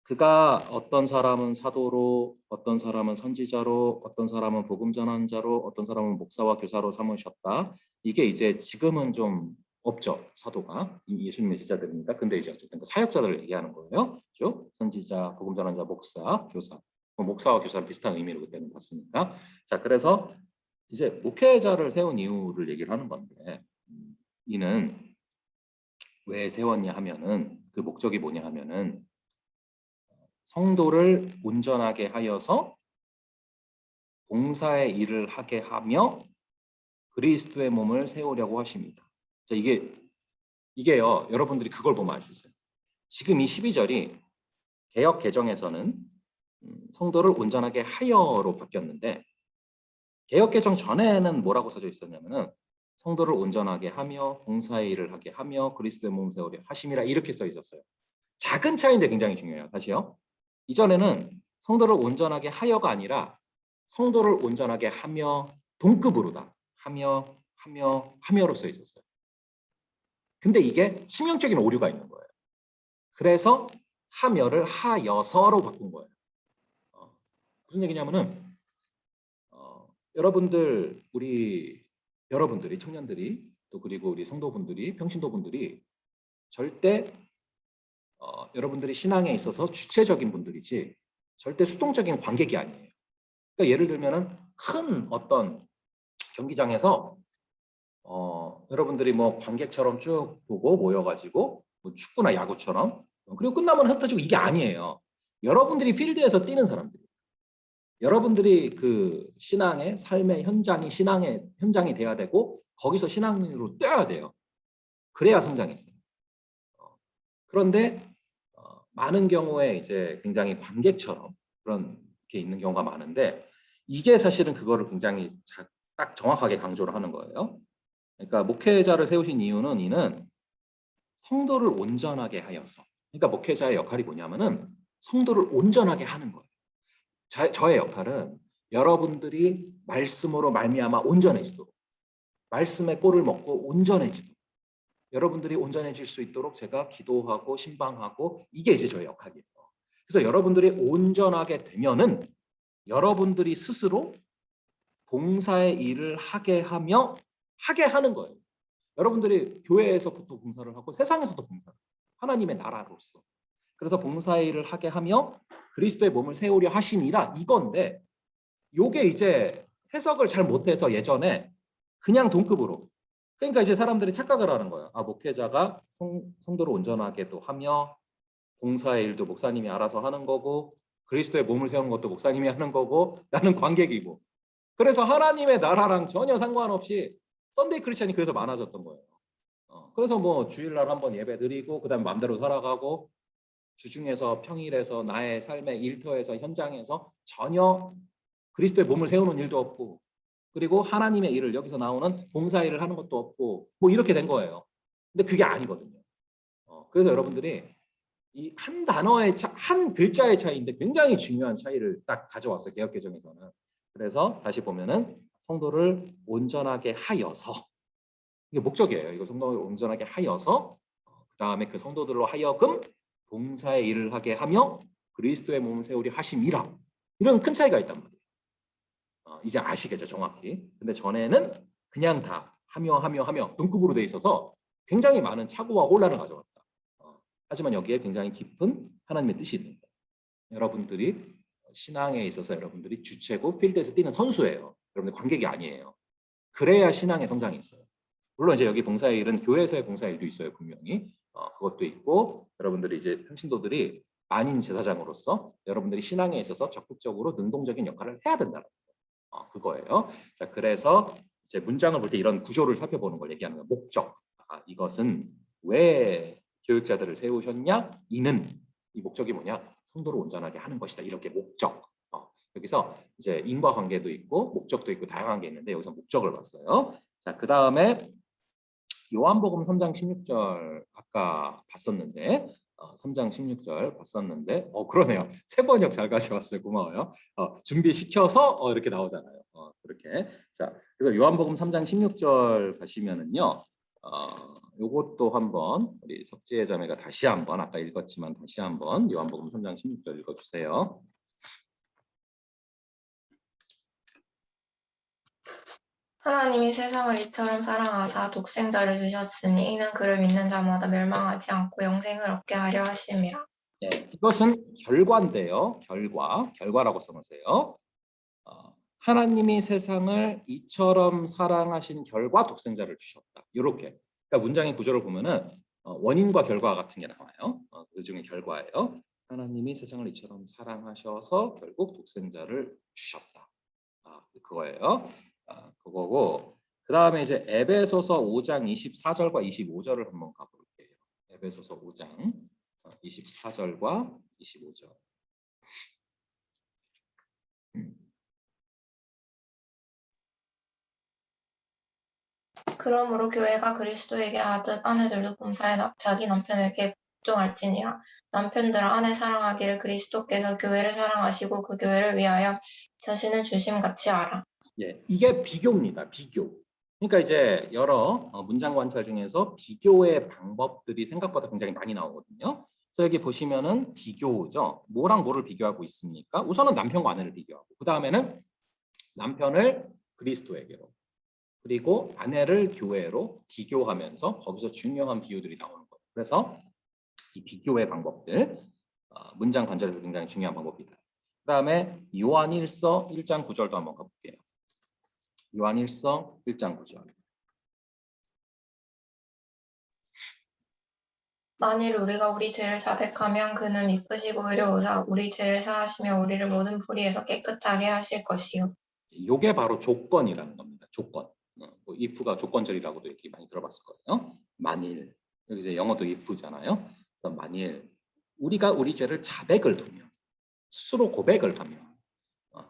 그가 어떤 사람은 사도로, 어떤 사람은 선지자로, 어떤 사람은 복음 전하는 자로, 어떤 사람은 목사와 교사로 삼으셨다. 이게 이제 지금은 좀 없죠. 사도가 예수님의 제자들입니다. 근데 이제 어쨌든 그 사역자들을 얘기하는 거예요. 그렇죠? 선지자, 복음 전환자, 목사, 교사. 목사와 교사는 비슷한 의미로 그때는 봤으니까. 자, 그래서 이제 목회자를 세운 이유를 얘기를 하는 건데, 이는 왜 세웠냐 하면은 그 목적이 뭐냐 하면은 성도를 온전하게 하여서 봉사의 일을 하게 하며 그리스도의 몸을 세우려고 하십니다. 자, 이게요. 여러분들이 그걸 보면 알 수 있어요. 지금 이 12절이 개역 개정에서는 성도를 온전하게 하여로 바뀌었는데 개역 개정 전에는 뭐라고 써져 있었냐면은 성도를 온전하게 하며 봉사의 일을 하게 하며 그리스도의 몸을 세우려 하심이라 이렇게 써 있었어요. 작은 차이인데 굉장히 중요해요. 다시요. 이전에는 성도를 온전하게 하여가 아니라 성도를 온전하게 하며 동급으로다. 하며로 써 있었어요. 근데 이게 치명적인 오류가 있는 거예요. 그래서 하며를 하여서로 바꾼 거예요. 무슨 얘기냐면은 여러분들이 청년들이 또 그리고 우리 성도분들이 평신도분들이 절대 여러분들이 신앙에 있어서 주체적인 분들이지 절대 수동적인 관객이 아니에요. 그러니까 예를 들면은 큰 어떤 경기장에서 여러분들이 뭐 관객처럼 쭉 보고 모여가지고 뭐 축구나 야구처럼 그리고 끝나면 흩어지고 이게 아니에요. 여러분들이 필드에서 뛰는 사람들이에요. 여러분들이 그 신앙의 삶의 현장이 신앙의 현장이 돼야 되고 거기서 신앙으로 뛰어야 돼요. 그래야 성장이 있어요. 그런데 많은 경우에 이제 굉장히 관객처럼 그런 게 있는 경우가 많은데 이게 사실은 그거를 굉장히 딱 정확하게 강조를 하는 거예요. 그러니까 목회자를 세우신 이유는 이는 성도를 온전하게 하여서 그러니까 목회자의 역할이 뭐냐면은 성도를 온전하게 하는 거예요. 저의 역할은 여러분들이 말씀으로 말미암아 온전해지도록 말씀의 꼴을 먹고 온전해지도록 여러분들이 온전해질 수 있도록 제가 기도하고 신방하고 이게 이제 저의 역할이에요. 그래서 여러분들이 온전하게 되면은 여러분들이 스스로 봉사의 일을 하게 하는 거예요. 여러분들이 교회에서부터 봉사를 하고 세상에서도 봉사를 해요. 하나님의 나라로서. 그래서 봉사의 일을 하게 하며 그리스도의 몸을 세우려 하시니라 이건데 요게 이제 해석을 잘 못해서 예전에 그냥 동급으로 그러니까 이제 사람들이 착각을 하는 거예요. 아, 목회자가 성도를 온전하게 또 하며 봉사의 일도 목사님이 알아서 하는 거고 그리스도의 몸을 세우는 것도 목사님이 하는 거고 나는 관객이고 그래서 하나님의 나라랑 전혀 상관없이 썬데이 크리스천이 그래서 많아졌던 거예요. 그래서 뭐 주일날 한번 예배 드리고 그다음에 마음대로 살아가고 주중에서 평일에서 나의 삶의 일터에서 현장에서 전혀 그리스도의 몸을 세우는 일도 없고 그리고 하나님의 일을 여기서 나오는 봉사 일을 하는 것도 없고 뭐 이렇게 된 거예요. 근데 그게 아니거든요. 그래서 여러분들이 이 한 단어의 한 글자의 차이인데 굉장히 중요한 차이를 딱 가져왔어요. 개역개정에서는. 그래서 다시 보면은 성도를 온전하게 하여서 이게 목적이에요. 이거 성도를 온전하게 하여서 그 다음에 그 성도들로 하여금 봉사의 일을 하게 하며 그리스도의 몸을 세우려 하심이라 이런 큰 차이가 있단 말이에요. 이제 아시겠죠 정확히. 근데 전에는 그냥 다 하며 동급으로 돼 있어서 굉장히 많은 착오와 혼란을 가져왔다. 하지만 여기에 굉장히 깊은 하나님의 뜻이 있는 거예요. 여러분들이 신앙에 있어서 여러분들이 주체고 필드에서 뛰는 선수예요. 여러분들 관객이 아니에요. 그래야 신앙의 성장이 있어요. 물론 이제 여기 봉사의 일은 교회에서의 봉사의 일도 있어요 분명히. 그것도 있고 여러분들이 이제 평신도들이 만인 제사장으로서 여러분들이 신앙에 있어서 적극적으로 능동적인 역할을 해야 된다는 그거예요. 자, 그래서 이제 문장을 볼 때 이런 구조를 살펴보는 걸 얘기하는 거예요. 목적. 이것은 왜 교육자들을 세우셨냐? 이는 이 목적이 뭐냐? 성도를 온전하게 하는 것이다. 이렇게 목적. 여기서 이제 인과관계도 있고 목적도 있고 다양한 게 있는데 여기서 목적을 봤어요. 자, 그 다음에 요한복음 3장 16절 아까 봤었는데 3장 16절 봤었는데 그러네요. 새 번역 잘 가져왔어요. 고마워요. 준비시켜서 이렇게 나오잖아요. 그렇게. 자, 그래서 요한복음 3장 16절 가시면은요. 요것도 한번 우리 석지혜 자매가 다시 한번 아까 읽었지만 다시 한번 요한복음 3장 16절 읽어주세요. 하나님이 세상을 이처럼 사랑하사 독생자를 주셨으니 이는 그를 믿는 자마다 멸망하지 않고 영생을 얻게 하려 하심이라. 예, 이것은 결과인데요. 결과라고 써놓으세요. 하나님이 세상을 이처럼 사랑하신 결과 독생자를 주셨다. 이렇게. 그러니까 문장의 구조를 보면은 원인과 결과 같은 게 나와요. 그 중에 결과예요. 하나님이 세상을 이처럼 사랑하셔서 결국 독생자를 주셨다. 그거예요. 그거고. 그 다음에 이제 에베소서 5장 24절과 25절을 한번 가볼게요. 에베소서 5장 24절과 25절. 그러므로 교회가 그리스도에게 하듯 아내들도 범사에 자기 남편에게 복종할지니라. 남편들아 아내 사랑하기를 그리스도께서 교회를 사랑하시고 그 교회를 위하여 자신을 주심같이 하라. 예, 이게 비교입니다. 비교. 그러니까 이제 여러 문장 관찰 중에서 비교의 방법들이 생각보다 굉장히 많이 나오거든요. 그래서 여기 보시면은 비교죠. 뭐랑 뭐를 비교하고 있습니까? 우선은 남편과 아내를 비교하고, 그 다음에는 남편을 그리스도에게로, 그리고 아내를 교회로 비교하면서 거기서 중요한 비유들이 나오는 거예요. 그래서 이 비교의 방법들, 문장 관찰에서 굉장히 중요한 방법이다. 그 다음에 요한일서 1장 9절도 한번 가볼게요. 요한일서 1장 9절. 만일 우리가 우리 죄를 자백하면 그는 미쁘시고 의로우사 우리 죄를 사하시며 우리를 모든 불의에서 깨끗하게 하실 것이요. 이게 바로 조건이라는 겁니다. 조건. 뭐 if가 조건절이라고도 이렇게 많이 들어봤을 거예요. 만일, 여기 이제 영어도 if잖아요. 그래서 만일 우리가 우리 죄를 자백을 하면, 스스로 고백을 하면,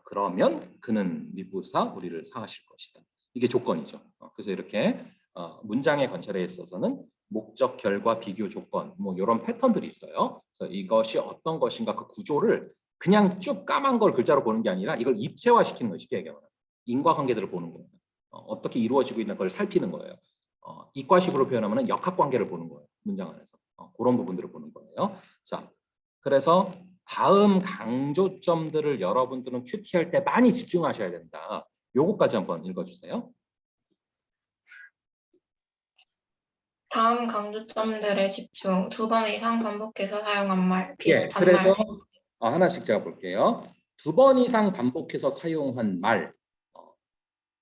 그러면 그는 미쁘사 우리를 사하실 것이다. 이게 조건이죠. 그래서 이렇게 문장의 관찰에 있어서는 목적, 결과, 비교, 조건, 뭐 이런 패턴들이 있어요. 그래서 이것이 어떤 것인가 그 구조를 그냥 쭉 까만 걸 글자로 보는 게 아니라 이걸 입체화시키는 거예요. 쉽게 얘기하면 인과관계들을 보는 거예요. 어떻게 이루어지고 있는 걸 살피는 거예요. 이과식으로 표현하면 역학관계를 보는 거예요. 문장 안에서 그런 부분들을 보는 거예요. 자, 그래서 다음 강조점들을 여러분들은 큐티할 때 많이 집중하셔야 된다. 요거까지 한번 읽어주세요. 다음 강조점들에 집중. 2번 이상 반복해서 사용한 말, 예, 비슷한 말. 그래서 하나씩 제가 볼게요. 2번 이상 반복해서 사용한 말.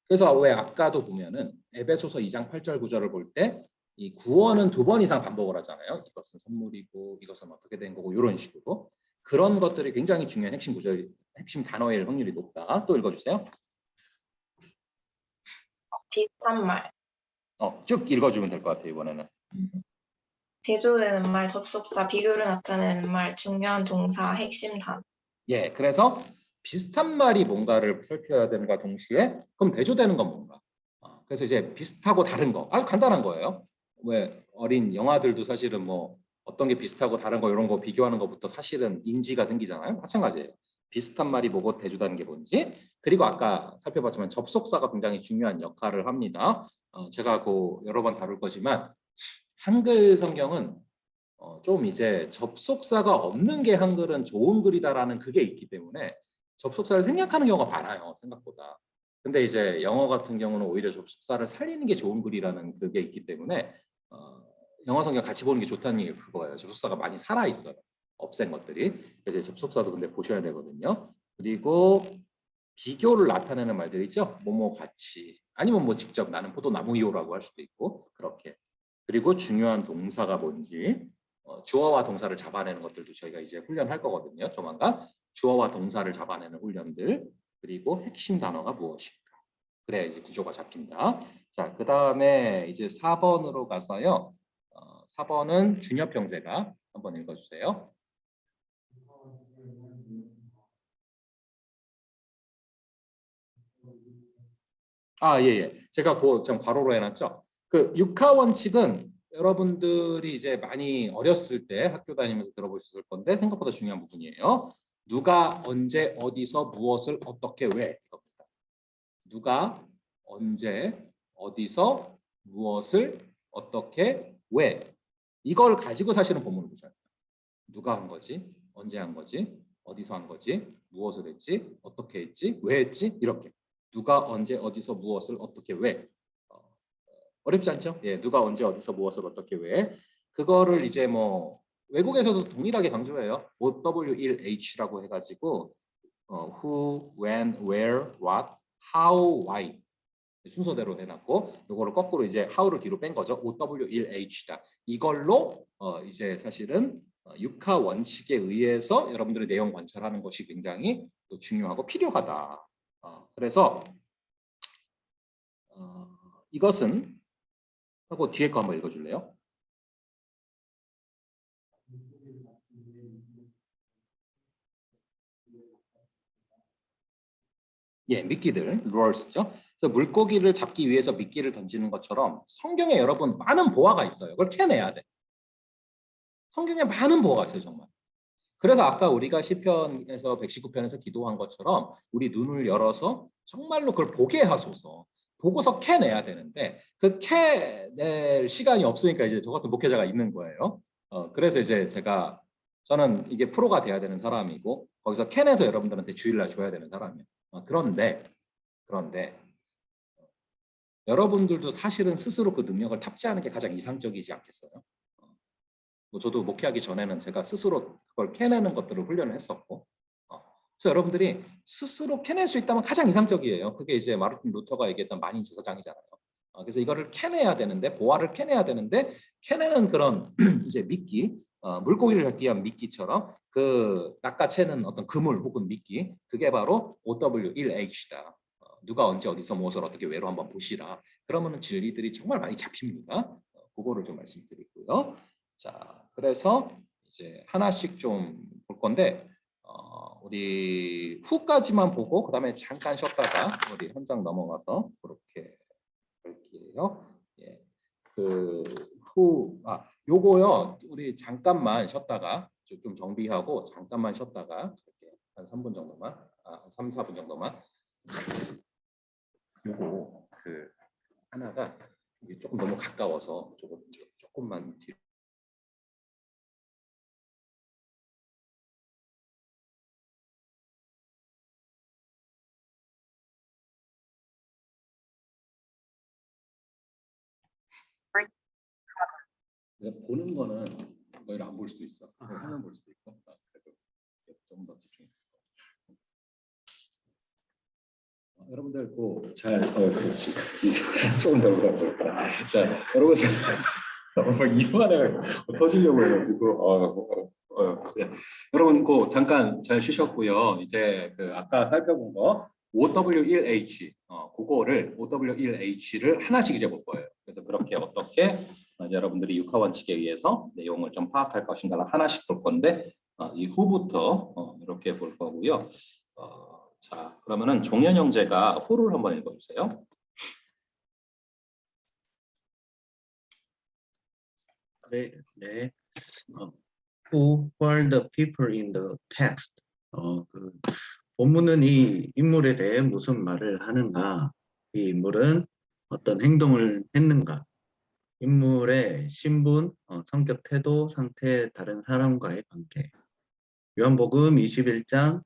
그래서 왜 아까도 보면은 에베소서 2장 8절 9절을 볼 때 이 구원은 2번 이상 반복을 하잖아요. 이것은 선물이고 이것은 어떻게 된 거고 이런 식으로. 그런 것들이 굉장히 중요한 핵심 구절, 핵심 단어일 확률이 높다. 또 읽어주세요. 비슷한 말. 쭉 읽어주면 될 것 같아요. 이번에는. 대조되는 말, 접속사, 비교를 나타내는 말, 중요한 동사, 핵심 단어. 예, 그래서 비슷한 말이 뭔가를 살펴야 되는가 동시에 그럼 대조되는 건 뭔가. 그래서 이제 비슷하고 다른 거 아주 간단한 거예요. 왜 어린 영화들도 사실은 뭐 어떤 게 비슷하고 다른 거 이런 거 비교하는 것부터 사실은 인지가 생기잖아요. 마찬가지예요. 비슷한 말이 뭐고 대조되는 게 뭔지. 그리고 아까 살펴봤지만 접속사가 굉장히 중요한 역할을 합니다. 제가 여러 번 다룰 거지만 한글 성경은 좀 이제 접속사가 없는 게 한글은 좋은 글이다라는 그게 있기 때문에 접속사를 생략하는 경우가 많아요. 생각보다. 근데 이제 영어 같은 경우는 오히려 접속사를 살리는 게 좋은 글이라는 그게 있기 때문에 영어 성경 같이 보는 게 좋다는 게 그거예요. 접속사가 많이 살아 있어요. 없앤 것들이. 그래서 접속사도 근데 보셔야 되거든요. 그리고 비교를 나타내는 말들 있죠. 뭐뭐 같이 아니면 뭐 직접 나는 포도나무요라고 할 수도 있고 그렇게. 그리고 중요한 동사가 뭔지 주어와 동사를 잡아내는 것들도 저희가 이제 훈련할 거거든요. 조만간 주어와 동사를 잡아내는 훈련들 그리고 핵심 단어가 무엇일까? 그래야 이제 구조가 잡힌다. 자, 그 다음에 이제 4번으로 가서요. 4번은 준협형제가 한번 읽어주세요. 예. 제가 좀 괄호로 해놨죠. 그 육하 원칙은 여러분들이 이제 많이 어렸을 때 학교 다니면서 들어보셨을 건데 생각보다 중요한 부분이에요. 누가 언제 어디서 무엇을 어떻게 왜 이겁니다. 누가 언제 어디서 무엇을 어떻게 왜 이걸 가지고 사실은 본문을 보셔야 돼요. 누가 한 거지? 언제 한 거지? 어디서 한 거지? 무엇을 했지? 어떻게 했지? 왜 했지? 이렇게. 누가 언제 어디서 무엇을 어떻게 왜. 어렵지 않죠? 예, 누가 언제 어디서 무엇을 어떻게 왜. 그거를 이제 뭐 외국에서도 동일하게 강조해요. OW1H라고 해가지고 who, when, where, what, how, why 순서대로 해놨고 이거를 거꾸로 이제 how를 뒤로 뺀 거죠. OW1H다. 이걸로 이제 사실은 육하 원칙에 의해서 여러분들의 내용 관찰하는 것이 굉장히 또 중요하고 필요하다. 그래서 이것은 하고 뒤에 거 한번 읽어줄래요? 예, 미끼들, lures죠. 그래서 물고기를 잡기 위해서 미끼를 던지는 것처럼 성경에 여러분 많은 보화가 있어요. 그걸 캐내야 돼. 성경에 많은 보화가 있어요, 정말. 그래서 아까 우리가 시편에서 119편에서 기도한 것처럼 우리 눈을 열어서 정말로 그걸 보게 하소서. 보고서 캐내야 되는데 그 캐낼 시간이 없으니까 이제 저 같은 목회자가 있는 거예요. 그래서 이제 저는 이게 프로가 돼야 되는 사람이고 거기서 캐내서 여러분들한테 주일날 줘야 되는 사람이에요. 그런데 여러분들도 사실은 스스로 그 능력을 탑재하는 게 가장 이상적이지 않겠어요? 뭐 저도 목회하기 전에는 제가 스스로 그걸 캐내는 것들을 훈련을 했었고, 그래서 여러분들이 스스로 캐낼 수 있다면 가장 이상적이에요. 그게 이제 마르틴 루터가 얘기했던 만인 제사장이잖아요. 그래서 이거를 캐내야 되는데, 보화를 캐내야 되는데, 캐내는 그런 이제 미끼, 물고기를 잡기 위한 미끼처럼 그 낚아채는 어떤 그물 혹은 미끼, 그게 바로 OW1H다. 누가 언제 어디서 무엇을 어떻게 왜로 한번 보시라. 그러면은 진리들이 정말 많이 잡힙니다. 그거를 좀 말씀드리고요. 자, 그래서 이제 하나씩 좀 볼 건데 우리 후까지만 보고 그다음에 잠깐 쉬었다가 우리 한 장 넘어가서 그렇게 할게요. 예, 요거요. 우리 잠깐만 쉬었다가 좀 정비하고 잠깐만 쉬었다가 한 3분 정도만, 3, 4분 정도만. 요거 하나가 이게 조금 너무 가까워서 조금만 뒤로. 보는 거는 너희를 안 볼 수도 있어. 화면 볼 수도 있고. 그래도 좀 더 집중해서. 여러분들 잘 그렇지. 이제 조금 더 물어볼까. 자, 여러분들 이만해 터지려고 해가지고 네. 여러분 잠깐 잘 쉬셨고요. 이제 아까 살펴본 거 OW1H 그거를 OW1H를 하나씩 이제 볼 거예요. 그래서 그렇게 어떻게 이제 여러분들이 육하 원칙에 의해서 내용을 좀 파악할 것인가를 하나씩 볼 건데 이후부터 이렇게 볼 거고요. 자, 그러면은 종현 형제가 후를 한번 읽어주세요. 네. Who were the people in the text? 본문은 이 인물에 대해 무슨 말을 하는가? 이 인물은 어떤 행동을 했는가? 인물의 신분, 성격, 태도, 상태, 다른 사람과의 관계. 요한복음 21장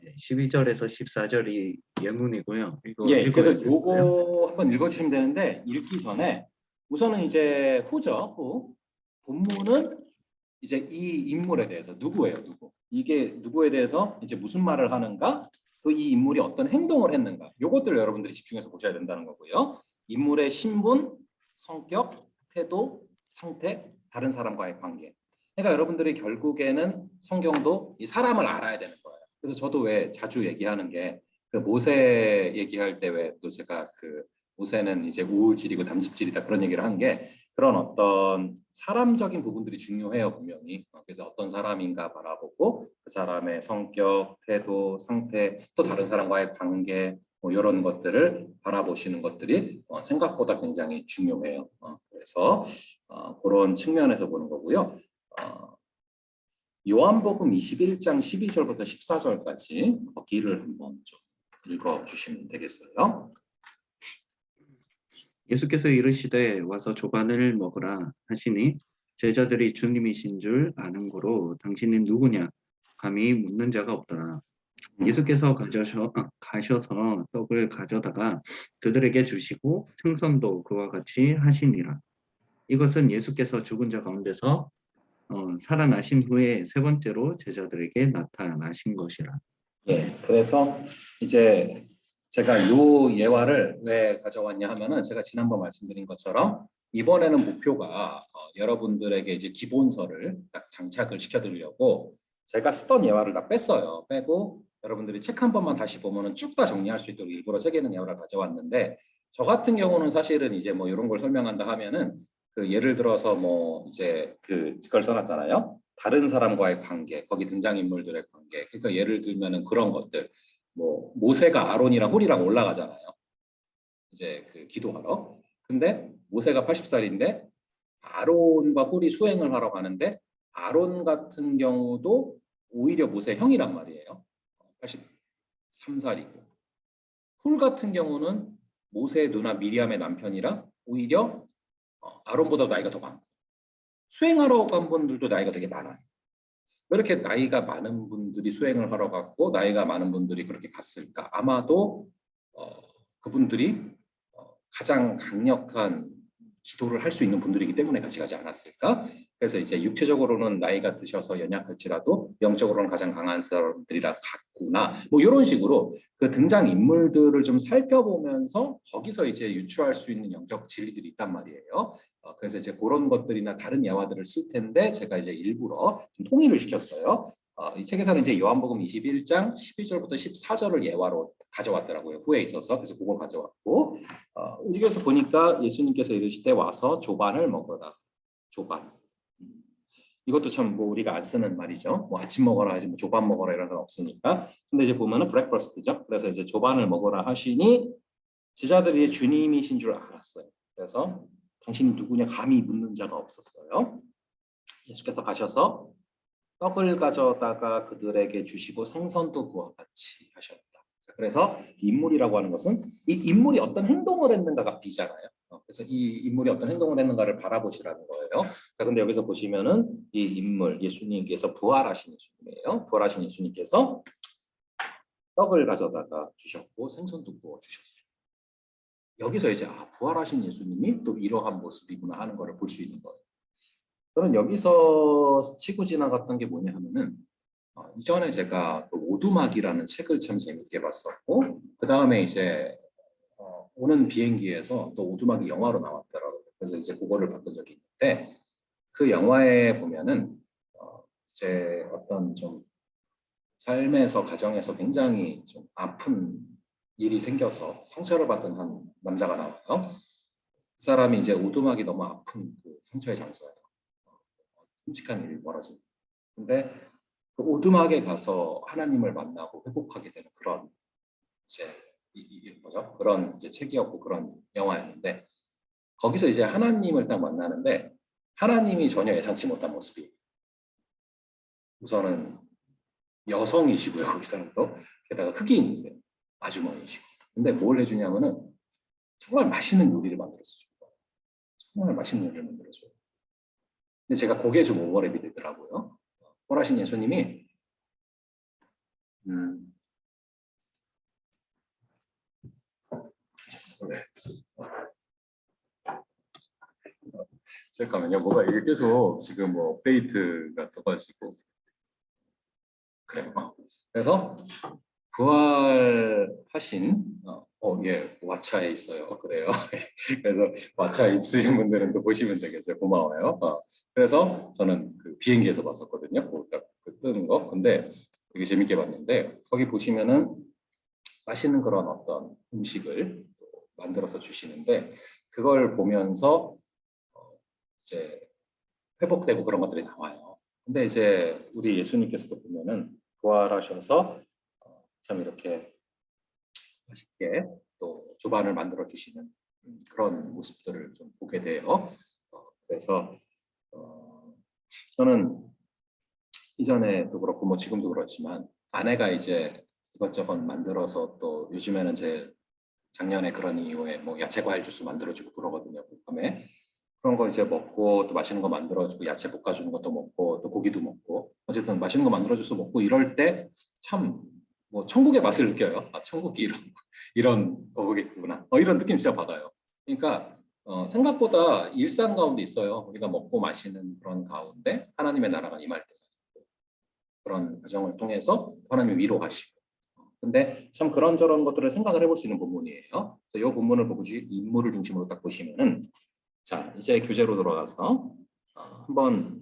12절에서 14절이 예문이고요. 예, 그래서 요거 한번 읽어주시면 되는데 읽기 전에 우선은 이제 후죠. 본문은 이제 이 인물에 대해서 누구예요, 누구? 이게 누구에 대해서 이제 무슨 말을 하는가? 또 이 인물이 어떤 행동을 했는가? 요것들을 여러분들이 집중해서 보셔야 된다는 거고요. 인물의 신분, 성격, 태도, 상태, 다른 사람과의 관계. 그러니까 여러분들이 결국에는 성경도 이 사람을 알아야 되는 거예요. 그래서 저도 왜 자주 얘기하는 게 모세 얘기할 때 왜 또 제가 모세는 이제 우울질이고 담즙질이다 그런 얘기를 한 게 그런 어떤 사람적인 부분들이 중요해요, 분명히. 그래서 어떤 사람인가 바라보고 그 사람의 성격, 태도, 상태, 또 다른 사람과의 관계 이런 것들을 바라보시는 것들이 생각보다 굉장히 중요해요. 그래서 그런 측면에서 보는 거고요. 요한복음 21장 12절부터 14절까지 거기를 한번 좀 읽어주시면 되겠어요. 예수께서 이르시되 와서 조반을 먹으라 하시니 제자들이 주님이신 줄 아는 고로 당신이 누구냐 감히 묻는 자가 없더라. 예수께서 가셔서 떡을 가져다가 그들에게 주시고 생선도 그와 같이 하시니라. 이것은 예수께서 죽은 자 가운데서 살아나신 후에 세 번째로 제자들에게 나타나신 것이라. 예, 그래서 이제 제가 요 예화를 왜 가져왔냐 하면은 제가 지난번 말씀드린 것처럼 이번에는 목표가 여러분들에게 이제 기본서를 딱 장착을 시켜드리려고 제가 쓰던 예화를 다 뺐어요. 빼고 여러분들이 책 한 번만 다시 보면은 쭉 다 정리할 수 있도록 일부러 책 있는 예화를 가져왔는데 저 같은 경우는 사실은 이제 뭐 이런 걸 설명한다 하면은 그 예를 들어서 뭐 이제 그걸 써놨잖아요. 다른 사람과의 관계, 거기 등장인물들의 관계. 그러니까 예를 들면은 그런 것들. 뭐 모세가 아론이랑 홀이랑 올라가잖아요. 이제 그 기도하러. 근데 모세가 80살인데 아론과 홀이 수행을 하러 가는데 아론 같은 경우도 오히려 모세 형이란 말이에요. 83살이고. 홀 같은 경우는 모세의 누나 미리암의 남편이라 오히려 아론보다 나이가 더 많고 수행하러 간 분들도 나이가 되게 많아요. 왜 이렇게 나이가 많은 분들이 수행을 하러 갔고 나이가 많은 분들이 그렇게 갔을까? 아마도 그분들이 가장 강력한 기도를 할 수 있는 분들이기 때문에 같이 가지 않았을까? 그래서 이제 육체적으로는 나이가 드셔서 연약할지라도 영적으로는 가장 강한 사람들이라 갔구나. 뭐 이런 식으로 그 등장 인물들을 좀 살펴보면서 거기서 이제 유추할 수 있는 영적 진리들이 있단 말이에요. 그래서 이제 그런 것들이나 다른 예화들을 쓸 텐데 제가 이제 일부러 좀 통일을 시켰어요. 이 책에서는 이제 요한복음 21장 12절부터 14절을 예화로 가져왔더라고요. 후에 있어서. 그래서 그걸 가져왔고 여기서 보니까 예수님께서 이르시되 와서 조반을 먹어라. 조반. 이것도 참 뭐 우리가 안 쓰는 말이죠. 뭐 아침 먹어라 하지 뭐 조반 먹어라 이런 건 없으니까. 근데 이제 보면은 브렉퍼스트죠. 그래서 이제 조반을 먹어라 하시니 제자들이 주님이신 줄 알았어요. 그래서 당신이 누구냐 감히 묻는 자가 없었어요. 예수께서 가셔서 떡을 가져다가 그들에게 주시고 생선도 구워 같이 하셨다. 그래서 인물이라고 하는 것은 이 인물이 어떤 행동을 했는가가 비잖아요. 그래서 이 인물이 어떤 행동을 했는가를 바라보시라는 거예요. 자, 근데 여기서 보시면은 이 인물 예수님께서 부활하신 예수님이에요. 부활하신 예수님께서 떡을 가져다가 주셨고 생선도 구워 주셨어요. 여기서 이제 부활하신 예수님이 또 이러한 모습이구나 하는 것을 볼 수 있는 거예요. 저는 여기서 치고 지나갔던 게 뭐냐 하면은 이전에 제가 그 오두막이라는 책을 참 재밌게 봤었고 그 다음에 이제 오는 비행기에서 또 오두막이 영화로 나왔더라고요. 그래서 이제 그거를 봤던 적이 있는데 그 영화에 보면은 이제 어떤 좀 삶에서 가정에서 굉장히 좀 아픈 일이 생겨서 상처를 받은 한 남자가 나와요. 그 사람이 이제 오두막이 너무 아픈 그 상처의 장소예요. 끔찍한 일이 벌어집니다. 근데 그 오두막에 가서 하나님을 만나고 회복하게 되는 그런 이제 이게 뭐죠? 그런 이제 책이었고 그런 영화였는데 거기서 이제 하나님을 딱 만나는데 하나님이 전혀 예상치 못한 모습이 우선은 여성이시고요. 거기서는 또 게다가 흑인이세요. 아주머니시고. 근데 뭘 해주냐면은 정말 맛있는 요리를 만들어서 준 거예요. 정말 맛있는 요리를 만들어줘요. 근데 제가 그게 좀 오버랩이 되더라고요. 부활하신 예수님이 잠깐만요. 뭐가 이게 계속 지금 뭐 업데이트가 떠가지고 그래요. 그래서 부활하신 예, 왓챠에 있어요. 그래요. 그래서 왓챠에 있으신 분들은 또 보시면 되겠어요. 고마워요. 그래서 저는 그 비행기에서 봤었거든요. 그 뜨는 거. 근데 되게 재밌게 봤는데 거기 보시면은 맛있는 그런 어떤 음식을 또 만들어서 주시는데 그걸 보면서 이제 회복되고 그런 것들이 나와요. 근데 이제 우리 예수님께서도 보면은 부활하셔서 참 이렇게 맛있게 또 조반을 만들어 주시는 그런 모습들을 좀 보게 돼요. 그래서 저는 이전에도 그렇고 뭐 지금도 그렇지만 아내가 이제 이것저것 만들어서 또 요즘에는 제 작년에 그런 이후에 뭐 야채 과일 주스 만들어주고 그러거든요. 밤에 그런 거 이제 먹고 또 맛있는 거 만들어주고 야채 볶아주는 것도 먹고 또 고기도 먹고 어쨌든 맛있는 거 만들어줘서 먹고 이럴 때 참 뭐 천국의 맛을 느껴요. 아, 천국이 이런 거겠구나. 이런 느낌 진짜 받아요. 그러니까 생각보다 일상 가운데 있어요. 우리가 먹고 마시는 그런 가운데 하나님의 나라가 임할 때 그런 과정을 통해서 하나님이 위로하시고. 근데 참 그런저런 것들을 생각을 해볼 수 있는 본문이에요. 그래서 이 본문을 보고 인물을 중심으로 딱 보시면은 자 이제 교재로 돌아가서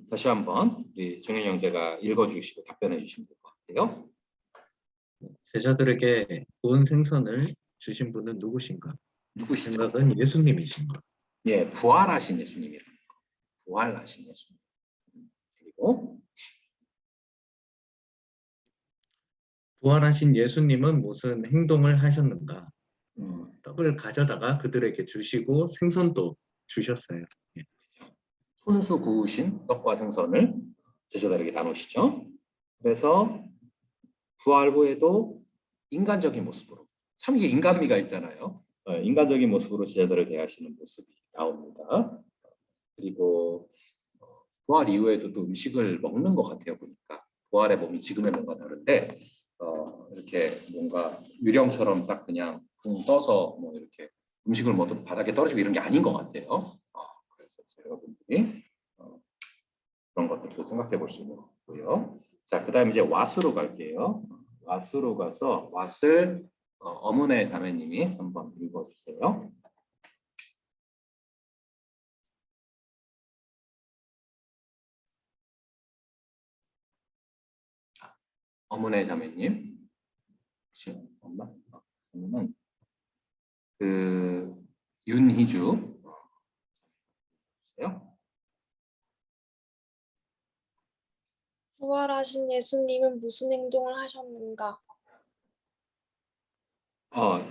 다시 한번 우리 정현 형제가 읽어주시고 답변해 주시면 될 것 같아요. 제자들에게 구원 생선을 주신 분은 누구신가? 누구시죠? 생각은 예수님이신가? 예, 부활하신 예수님이라는 거. 부활하신 예수님. 그리고 부활하신 예수님은 무슨 행동을 하셨는가? 음, 떡을 가져다가 그들에게 주시고 생선도 주셨어요. 예. 손수 구우신 떡과 생선을 제자들에게 나누시죠. 그래서 부활 후에도 인간적인 모습으로 참 이게 인간미가 있잖아요. 인간적인 모습으로 제자들을 대하시는 모습이 나옵니다. 그리고 부활 이후에도 또 음식을 먹는 것 같아요. 보니까 부활의 몸이 지금의 몸과 다른데 이렇게 뭔가 유령처럼 딱 그냥 붕 떠서 뭐 이렇게 음식을 먹어도 바닥에 떨어지고 이런 게 아닌 것 같아요. 그래서 여러분들이 그런 것들도 생각해 볼 수 있는 거고요. 자, 그다음 이제 왓으로 갈게요. 왓으로 가서 왓을 어문의 자매님이 한번 읽어주세요. 어문의 자매님, 혹시 없나? 그러면 그 윤희주 주세요. 부활하신 예수님은 무슨 행동을 하셨는가?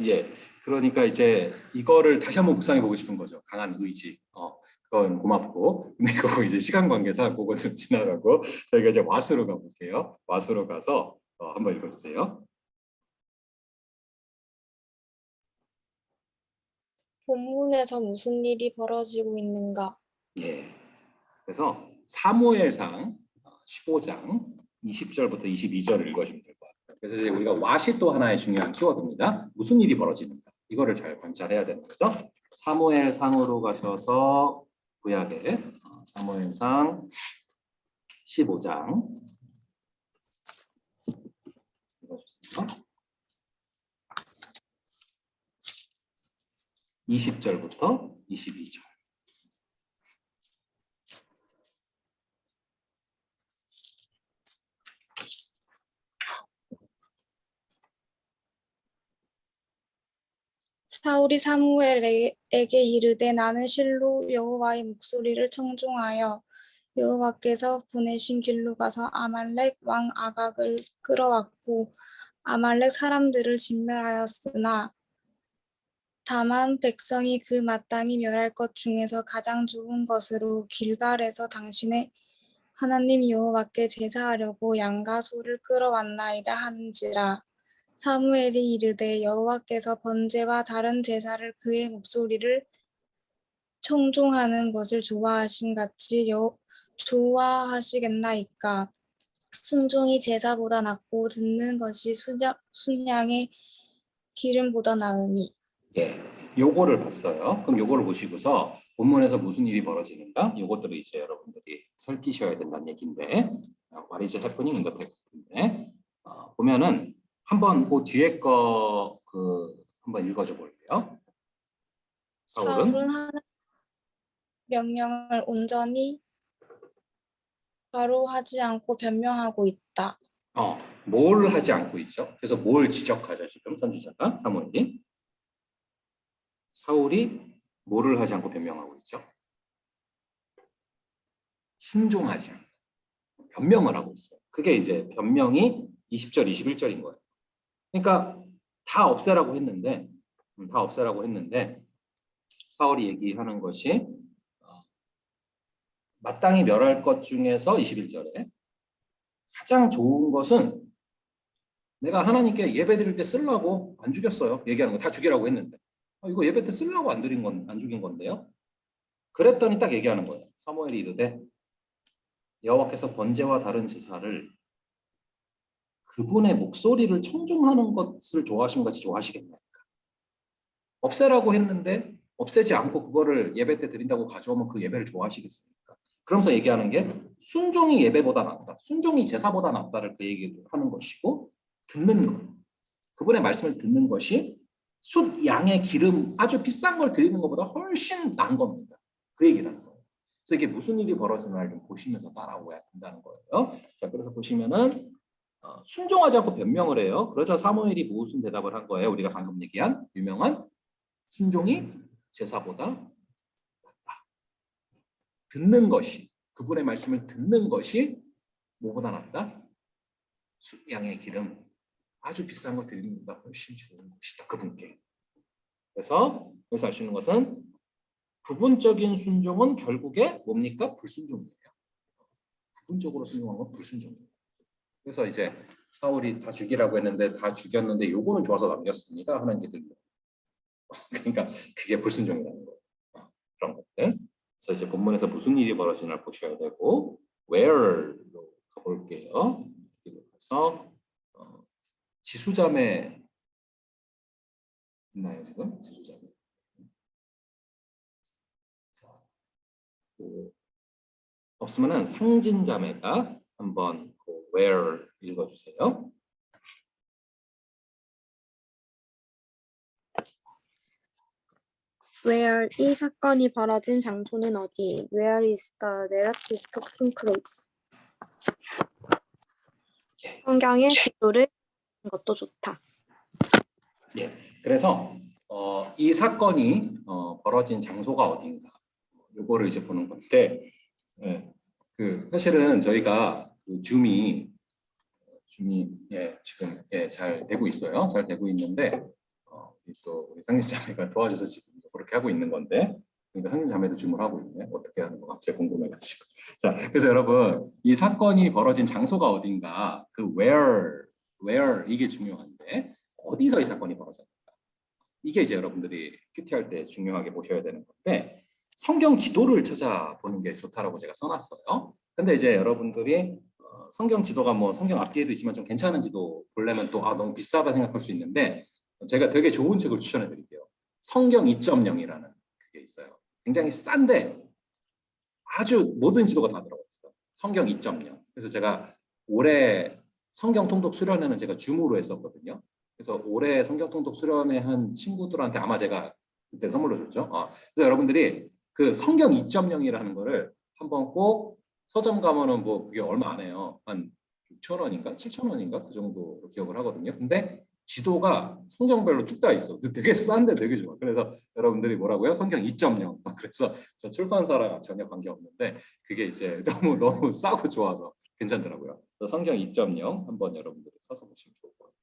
예. 그러니까 이제 이거를 다시 한번 묵상해 보고 싶은 거죠. 강한 의지. 그건 고맙고. 근데 그거 이제 시간 관계상 그거 좀 지나가고 저희가 이제 왓으로 가볼게요. 왓으로 가서 한번 읽어주세요. 본문에서 무슨 일이 벌어지고 있는가? 예. 그래서 사무엘상 15장 20절부터 22절을 읽어주면 될 것 같아요. 그래서 이제 우리가 왓이 또 하나의 중요한 키워드입니다. 무슨 일이 벌어지는가? 이거를 잘 관찰해야 되는 거죠. 사무엘상으로 가셔서 구약에 사무엘상 15장 읽어주세요. 20절부터 22절. 사울이 사무엘에게 이르되 나는 실로 여호와의 목소리를 청종하여 여호와께서 보내신 길로 가서 아말렉 왕 아각을 끌어왔고 아말렉 사람들을 진멸하였으나 다만 백성이 그 마땅히 멸할 것 중에서 가장 좋은 것으로 길갈에서 당신의 하나님 여호와께 제사하려고 양과 소를 끌어왔나이다 하는지라. 사무엘이 이르되 여호와께서 번제와 다른 제사를 그의 목소리를 청종하는 것을 좋아하심 같이 좋아하시겠나이까. 순종이 제사보다 낫고 듣는 것이 순양의 기름보다 나으니. 예, 요거를 봤어요. 그럼 요거를 보시고서 본문에서 무슨 일이 벌어지는가? 요것들을 이제 여러분들이 살피셔야 된다는 얘기인데, what is happening in the text인데, 보면은 한번 그 뒤에 거 한번 읽어줘 볼게요. 사울은 하나님의 명령을 온전히 바로 하지 않고 변명하고 있다. 뭘 하지 않고 있죠? 그래서 뭘 지적하죠 지금 선지자가 사무엘이? 사울이 뭐를 하지 않고 변명하고 있죠? 순종하지 않고 변명을 하고 있어요. 그게 이제 변명이 20절, 21절인 거예요. 그러니까 다 없애라고 했는데 사울이 얘기하는 것이 마땅히 멸할 것 중에서 21절에 가장 좋은 것은 내가 하나님께 예배 드릴 때 쓰려고 안 죽였어요. 얘기하는 거 다 죽이라고 했는데 이거 예배 때 쓰려고 안 죽인 건데요. 그랬더니 딱 얘기하는 거예요. 사무엘이 이르되 여호와께서 번제와 다른 제사를 그분의 목소리를 청중하는 것을 좋아하시는 것이 좋아하시겠나요? 없애라고 했는데 없애지 않고 그거를 예배 때 드린다고 가져오면 그 예배를 좋아하시겠습니까? 그러면서 얘기하는 게 순종이 예배보다 낫다. 순종이 제사보다 낫다를 그 얘기를 하는 것이고 듣는 것. 그분의 말씀을 듣는 것이 숫 양의 기름 아주 비싼 걸 드리는 것보다 훨씬 나은 겁니다. 그 얘기를 하는 거예요. 그래서 이게 무슨 일이 벌어지는지 좀 보시면서 따라오셔야 된다는 거예요. 자, 그래서 보시면은 순종하지 않고 변명을 해요. 그러자 사무엘이 무슨 대답을 한 거예요? 우리가 방금 얘기한 유명한 순종이 제사보다 낫다. 듣는 것이 그분의 말씀을 듣는 것이 뭐보다 낫다? 숫 양의 기름 아주 비싼 거 드리는 것보다 훨씬 좋은 것이다. 그분께. 그래서 여기서 알 수 있는 것은 부분적인 순종은 결국에 뭡니까? 불순종이에요. 부분적으로 순종한 건 불순종이에요. 그래서 이제 사울이 다 죽이라고 했는데 다 죽였는데 요거는 좋아서 남겼습니다. 하는 게 들려요. 그러니까 그게 불순종이라는 거예요. 그런 것들. 그래서 이제 본문에서 무슨 일이 벌어지나 보셔야 되고 where로 가볼게요. 그래서 지수자매 있나요 지금? 지수자매. 자, 없으면은 상진자매가 한번 where 읽어주세요. Where 이 사건이 벌어진 장소는 어디? Where is the narrative taking place? 성경의 지도를 읽는 것도 좋다. 예. 그래서 이 사건이 벌어진 장소가 어딘가 요거를 이제 보는 건데 그 사실은 저희가 그 줌이 지금 잘 되고 있어요. 잘 되고 있는데 또 우리 상진자매가 도와줘서 지금 그렇게 하고 있는 건데 그러니까 상진자매도 줌을 하고 있네. 어떻게 하는 거 갑자기 궁금해가지고. 자, 그래서 여러분 이 사건이 벌어진 장소가 어딘가 그 where 이게 중요한데 어디서 이 사건이 벌어졌는가 이게 이제 여러분들이 큐티할 때 중요하게 보셔야 되는 건데 성경 지도를 찾아보는 게 좋다라고 제가 써놨어요. 근데 이제 여러분들이 성경 지도가 뭐 성경 앞뒤에도 있지만 좀 괜찮은 지도 보려면 또 너무 비싸다 생각할 수 있는데 제가 되게 좋은 책을 추천해 드릴게요. 성경 2.0이라는 그게 있어요. 굉장히 싼데 아주 모든 지도가 다 들어가 있어요. 성경 2.0. 그래서 제가 올해 성경 통독 수련회는 제가 줌으로 했었거든요. 그래서 올해 성경 통독 수련회 한 친구들한테 아마 제가 그때 선물로 줬죠. 그래서 여러분들이 그 성경 2.0이라는 거를 한번 꼭 서점 가면은 뭐 그게 얼마 안 해요. 한 6,000원인가 7,000원인가 그 정도로 기억을 하거든요. 근데 지도가 성경별로 쭉 다 있어. 되게 싼데 되게 좋아. 그래서 여러분들이 뭐라고요? 성경 2.0. 그래서 저 출판사랑 전혀 관계 없는데 그게 이제 너무 싸고 좋아서 괜찮더라고요. 그래서 성경 2.0 한번 여러분들이 사서 보시면 좋을 것 같아요.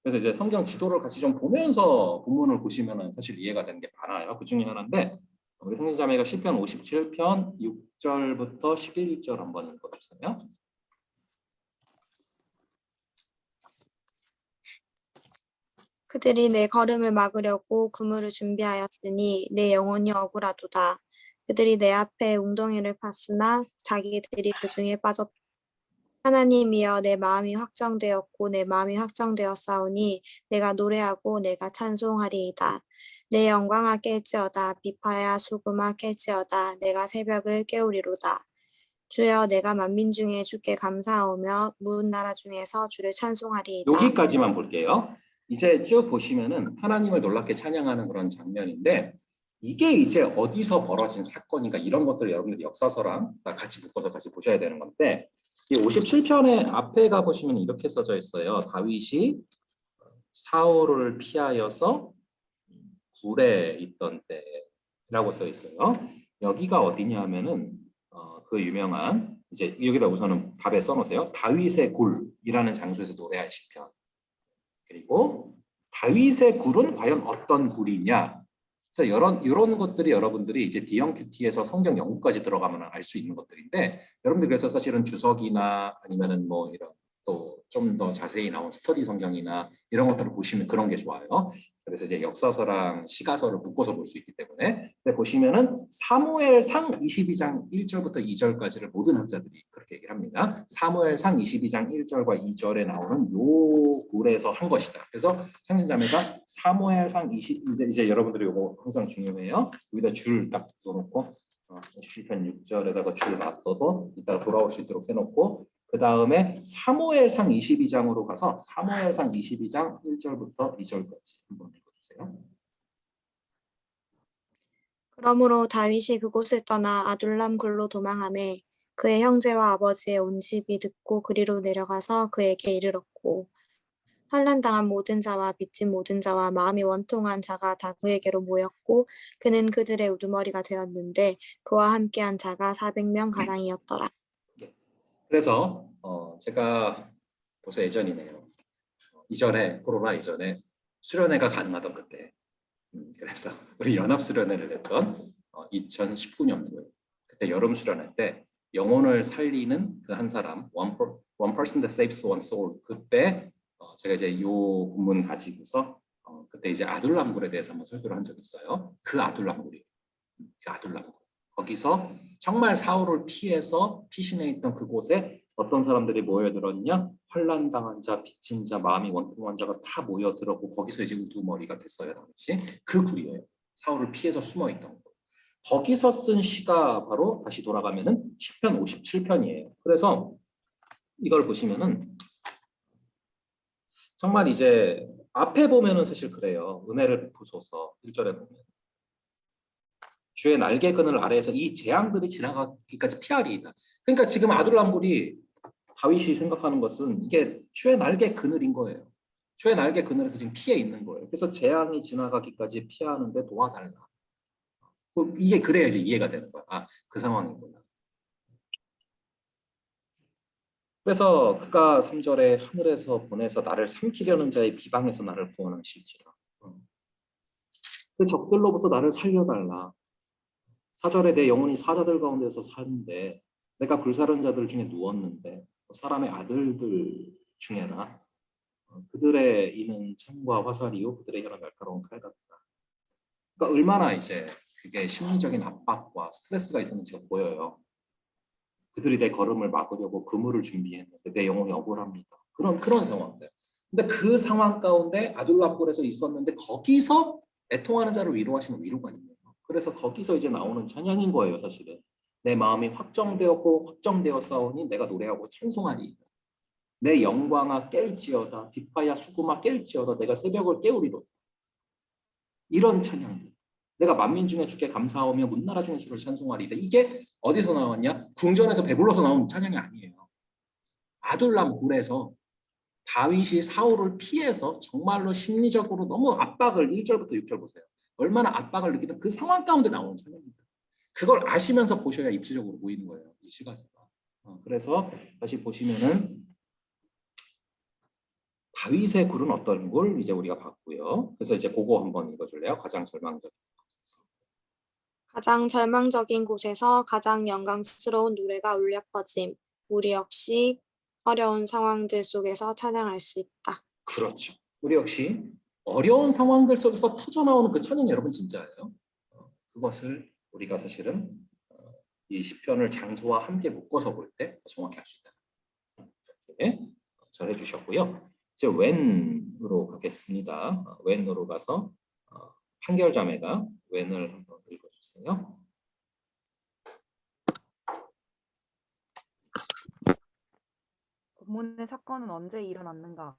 그래서 이제 성경 지도를 같이 좀 보면서 본문을 보시면은 사실 이해가 되는 게 많아요. 그 중에 하나인데 우리 상진자매가 시편 57편 6절부터 11절 한번 읽어주세요. 그들이 내 걸음을 막으려고 그물을 준비하였으니 내 영혼이 억울하도다. 그들이 내 앞에 웅덩이를 팠으나 자기들이 그 중에 빠졌다. 하나님이여 내 마음이 확정되었고 내 마음이 확정되었사오니 내가 노래하고 내가 찬송하리이다. 내 영광아 깰지어다. 비파야 소금아 깰지어다. 내가 새벽을 깨우리로다. 주여 내가 만민 중에 주께 감사하오며 문 나라 중에서 주를 찬송하리이다. 여기까지만 볼게요. 이제 쭉 보시면은 하나님을 놀랍게 찬양하는 그런 장면인데 이게 이제 어디서 벌어진 사건인가 이런 것들을 여러분들이 역사서랑 같이 묶어서 다시 보셔야 되는 건데 이 57편의 앞에 가 보시면 이렇게 써져 있어요. 다윗이 사울을 피하여서 굴에 있던 때라고 써 있어요. 여기가 어디냐 하면은 그 유명한 이제 여기다 우선은 답에 써놓으세요. 다윗의 굴이라는 장소에서 노래할 시편. 그리고 다윗의 굴은 과연 어떤 굴이냐? 그래서 이런 것들이 여러분들이 이제 DMQT에서 성경 연구까지 들어가면 알 수 있는 것들인데 여러분들 그래서 사실은 주석이나 아니면은 뭐 이런 또 좀 더 자세히 나온 스터디 성경이나 이런 것들을 보시면 그런 게 좋아요. 그래서 이제 역사서랑 시가서를 묶어서 볼 수 있기 때문에. 근데 보시면은 사무엘상 22장 1절부터 2절까지를 모든 학자들이 그렇게 얘기를 합니다. 사무엘상 22장 1절과 2절에 나오는 요 글에서 한 것이다. 그래서 상신자매가 사무엘상 20 이제 여러분들이 이거 항상 중요해요. 여기다 줄 딱 써놓고 시편 6절에다가 줄 놔둬서 이따가 돌아올 수 있도록 해놓고, 그 다음에 사무엘상 22장으로 가서 사무엘상 22장 1절부터 2절까지 한번 읽어주세요. 그러므로 다윗이 그곳을 떠나 아둘람 굴로 도망하매 그의 형제와 아버지의 온 집이 듣고 그리로 내려가서 그에게 이르렀고, 환난당한 모든 자와 빚진 모든 자와 마음이 원통한 자가 다 그에게로 모였고 그는 그들의 우두머리가 되었는데 그와 함께한 자가 400명 가량이었더라. 그래서 제가 벌써 예전이네요. 이전에 코로나 이전에 수련회가 가능하던 그때, 그래서 우리 연합 수련회를 했던 2019년도에 그때 여름 수련회 때 영혼을 살리는 그 한 사람, one person that saves one soul, 그때 제가 이제 이 본문 가지고서 그때 이제 아둘람굴에 대해서 한번 설교를 한 적이 있어요. 그 아둘람굴이, 그 아둘람굴. 거기서 정말 사울을 피해서 피신해 있던 그곳에 어떤 사람들이 모여들었냐? 환난당한 자, 빚진 자, 마음이 원통한 자가 다 모여들었고 거기서 이제 우두머리가 됐어요. 당시 그 굴이에요. 사울을 피해서 숨어 있던 거. 거기서 쓴 시가 바로 다시 돌아가면은 시편 57편이에요. 그래서 이걸 보시면은 정말 이제 앞에 보면은 사실 그래요. 은혜를 베푸소서 1절에 보면 주의 날개 그늘 아래에서 이 재앙들이 지나가기까지 피하리이다. 그러니까 지금 아둘람굴이 다윗이 생각하는 것은 이게 주의 날개 그늘인 거예요. 주의 날개 그늘에서 지금 피해 있는 거예요. 그래서 재앙이 지나가기까지 피하는데 도와달라. 이게 그래야 이제 이해가 되는 거야. 아, 그 상황이구나. 그래서 그가 3절에 하늘에서 보내서 나를 삼키려는 자의 비방에서 나를 구원하실지라. 그 적들로부터 나를 살려달라. 4절에 내 영혼이 사자들 가운데서 사는데 내가 불사른 자들 중에 누웠는데 사람의 아들들 중에나 그들의 이는 창과 화살이요 그들의 혀는 날카로운 칼 같다. 그러니까 얼마나 이제 그게 심리적인 압박과 스트레스가 있었는지가 보여요. 그들이 내 걸음을 막으려고 그물을 준비했는데 내 영혼이 억울합니다. 그런 상황들. 근데 그 상황 가운데 아둘람굴에서 있었는데 거기서 애통하는 자를 위로하시는 위로관이에요. 그래서 거기서 이제 나오는 찬양인 거예요, 사실은. 내 마음이 확정되었고 확정되었사오니 내가 노래하고 찬송하리. 내 영광아 깰지어다. 비파야 수구마 깰지어다. 내가 새벽을 깨우리로다. 이런 찬양들. 내가 만민 중에 주께 감사하며 문나라 중에 주를 찬송하리다. 이게 어디서 나왔냐? 궁전에서 배불러서 나온 찬양이 아니에요. 아둘람 굴에서 다윗이 사울을 피해서 정말로 심리적으로 너무 압박을 1절부터 6절 보세요. 얼마나 압박을 느끼던 그 상황 가운데 나오는 찬양입니다. 그걸 아시면서 보셔야 입체적으로 보이는 거예요. 이 시가서가. 그래서 다시 보시면은 다윗의 굴은 어떤 굴 이제 우리가 봤고요. 그래서 이제 그거 한번 읽어줄래요? 가장 절망적인 곳에서. 가장 절망적인 곳에서 가장 영광스러운 노래가 울려 퍼짐. 우리 역시 어려운 상황들 속에서 찬양할 수 있다. 그렇죠. 우리 역시 어려운 상황들 속에서 터져나오는 그 찬양 여러분 진짜예요. 그것을 우리가 사실은 이 시편을 장소와 함께 묶어서 볼 때 정확히 할 수 있다. 이렇게 잘 해주셨고요. 이제 웬으로 가겠습니다. 웬으로 가서 한결자매가 웬을 한번 읽어주세요. 본문의 사건은 언제 일어났는가?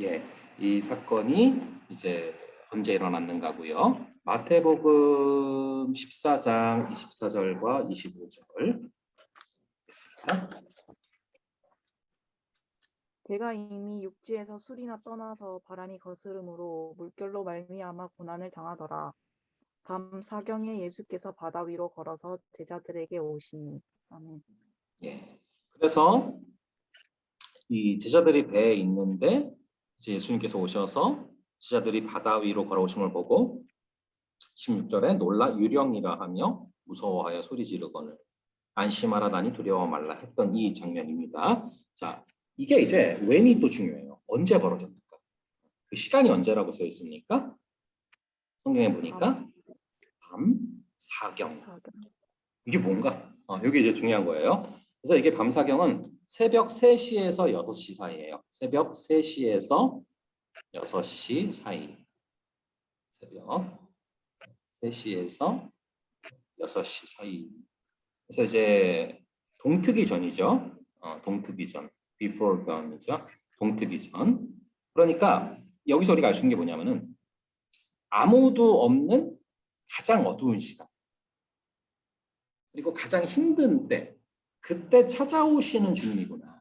예, 이 사건이 이제 언제 일어났는가고요. 마태복음 14장 24절과 25절 있습니다. 걔가 이미 육지에서 술이나 떠나서 바람이 거스름으로 물결로 말미암아 고난을 당하더라. 밤 사경에 예수께서 바다 위로 걸어서 제자들에게 오시니. 아멘. 예, 그래서 이 제자들이 배에 있는데 이제 예수님께서 오셔서 제자들이 바다 위로 걸어오심을 보고 16절에 놀라 유령이라 하며 무서워하여 소리 지르거늘. 안심하라다니 두려워 말라 했던 이 장면입니다. 자, 이게 이제 when이 또 중요해요. 언제 벌어졌을까? 그 시간이 언제라고 써 있습니까? 성경에 보니까 밤 사경. 이게 뭔가? 여기 이제 중요한 거예요. 그래서 이게 밤 사경은 새벽 3시에서 6시 사이예요. 새벽 3시에서 6시 사이. 새벽 3시에서 6시 사이. 그래서 이제 동트기 전이죠. 동트기 전. before dawn이죠. 동트기 전. 그러니까 여기서 우리가 알 수 있는 게 뭐냐면은 아무도 없는 가장 어두운 시간. 그리고 가장 힘든 때. 그때 찾아오시는 주님이구나.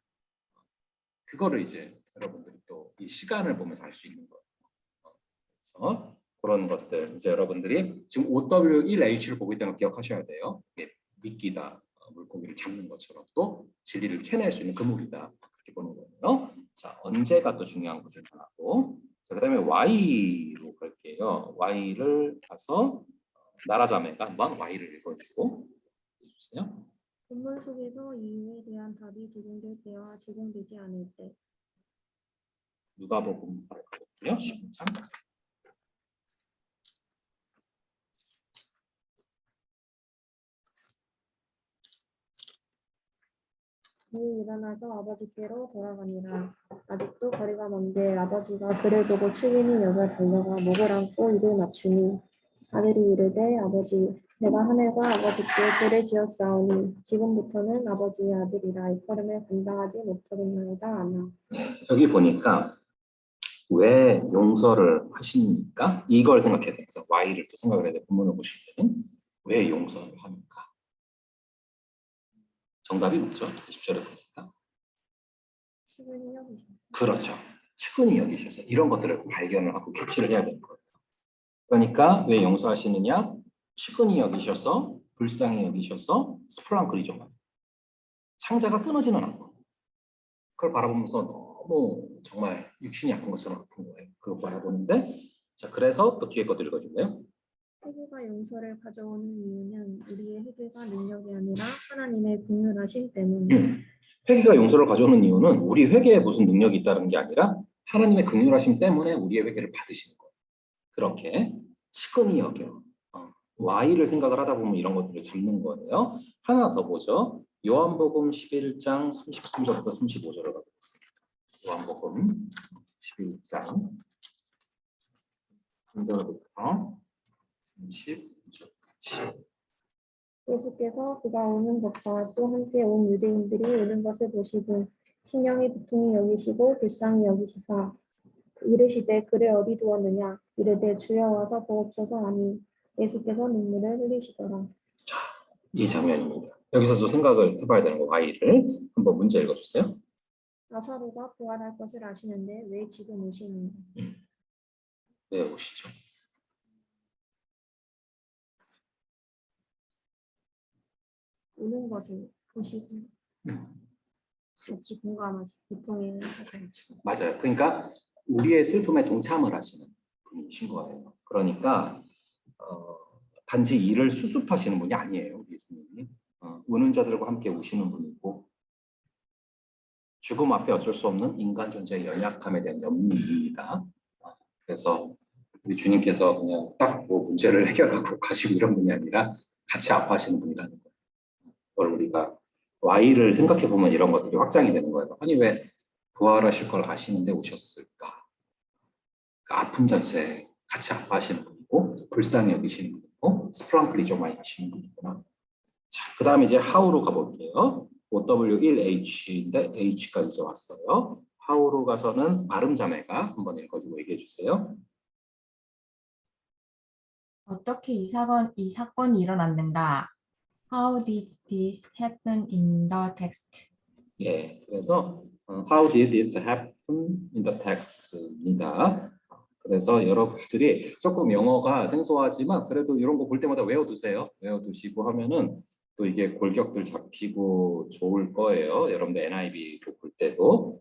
그거를 이제 여러분들이 또 이 시간을 보면서 알 수 있는 거예요. 그래서 그런 것들 이제 여러분들이 지금 OW1H를 보고 있다는 걸 기억하셔야 돼요. 이게 미끼다, 물고기를 잡는 것처럼 또 진리를 캐낼 수 있는 그물이다. 그렇게 보는 거예요. 자, 언제가 또 중요한 것 중 하나고. 자, 그다음에 Y로 갈게요. Y를 가서 나라자매가 한번 Y를 읽어주고 해주세요. 본문 속에서 이유에 대한 답이 제공될 때와 제공되지 않을 때. 누가복음 바로 가볼게요. 15장. 그는 일어나서 아버지께로 돌아가니라. 아직도 거리가 먼데 아버지가 그를 보고 측은히 여겨 달려가 목을 안고 이를 맞추니 아들이 이르되 아버지 내가 하늘과 아버지께 죄를 지었사오니 지금부터는 아버지의 아들이라 이걸음을 감당하지 못하겠나이다. 아멘. 여기 보니까 왜 용서를 하십니까? 이걸 생각해야 돼요. 그래서 Y를 또 생각을 해야 돼요. 본문을 보실 때는 왜 용서를 합니까? 정답이 뭐죠? 10절에 보니까. 측은히 여기셨어요. 그렇죠. 측은히 여기셔서 이런 것들을 발견을 하고 캐치를 해야 되는 거예요. 그러니까 왜 용서하시느냐? 측은히 여기셔서 불쌍히 여기셔서 스프랑클이죠. 창자가 끊어지는 않고 그걸 바라보면서 너무 정말 육신이 아픈 것처럼 아픈 거예요. 그걸 바라보는데 자 그래서 또 뒤에 것들 읽어줄래요? 회개가 용서를 가져오는 이유는 우리의 회개가 능력이 아니라 하나님의 긍휼하심 때문에. 회개가 용서를 가져오는 이유는 우리 회개에 무슨 능력이 있다는 게 아니라 하나님의 긍휼하심 때문에 우리의 회개를 받으시는 거예요. 그렇게 측은히 여겨. Y를 생각을 하다 보면 이런 것들을 잡는 거예요. 하나 더 보죠. 요한복음 11장 33절부터 35절을 가보겠습니다. 요한복음 11장 3절부터 35절까지. 예수께서 그가 오는 것과 또 함께 온 유대인들이 오는 것을 보시고 심령이 고통이 여기시고 불쌍히 여기시사 이르시되 그를 어디 두었느냐 이르되 주여 와서 보옵소서 하니 예수께서 눈물을 흘리시더라. 이 장면입니다. 여기서도 생각을 해봐야 되는 거 Y를 한번 문제 읽어주세요. 나사로가 부활할 것을 아시는데 왜 지금 오시는가? 왜 오시죠? 오는 것을 보시고 같이 공감하시, 고통에 하셔야죠. 맞아요. 그러니까 우리의 슬픔에 동참을 하시는 분이신 거예요. 그러니까 단지 이를 수습하시는 분이 아니에요. 예수님이 우는 자들과 함께 우시는 분이고 죽음 앞에 어쩔 수 없는 인간 존재의 연약함에 대한 연민입니다. 그래서 우리 주님께서 그냥 딱 뭐 문제를 해결하고 가시고 이런 분이 아니라 같이 아파하시는 분이라는 거예요. 그걸 우리가 Y를 생각해 보면 이런 것들이 확장이 되는 거예요. 아니 왜 부활하실 걸 아시는데 오셨을까? 그 아픔 자체에 같이 아파하시는 분이고 불쌍히 여기시는 분이고 스프랑클이 좀 많이 하시는 분이구나. 자, 그 다음에 이제 how로 가볼게요. OW1H인데 H까지 이제 왔어요. how로 가서는 아름자매가 한번 읽어주고 얘기해 주세요. 어떻게 이 사건이 일어났는가? How did this happen in the text? 예, 그래서 How did this happen in the text입니다. 그래서 여러분들이 조금 영어가 생소하지만 그래도 이런 거 볼 때마다 외워두세요. 외워두시고 하면은 또 이게 골격들 잡히고 좋을 거예요. 여러분들 NIV로 볼 때도.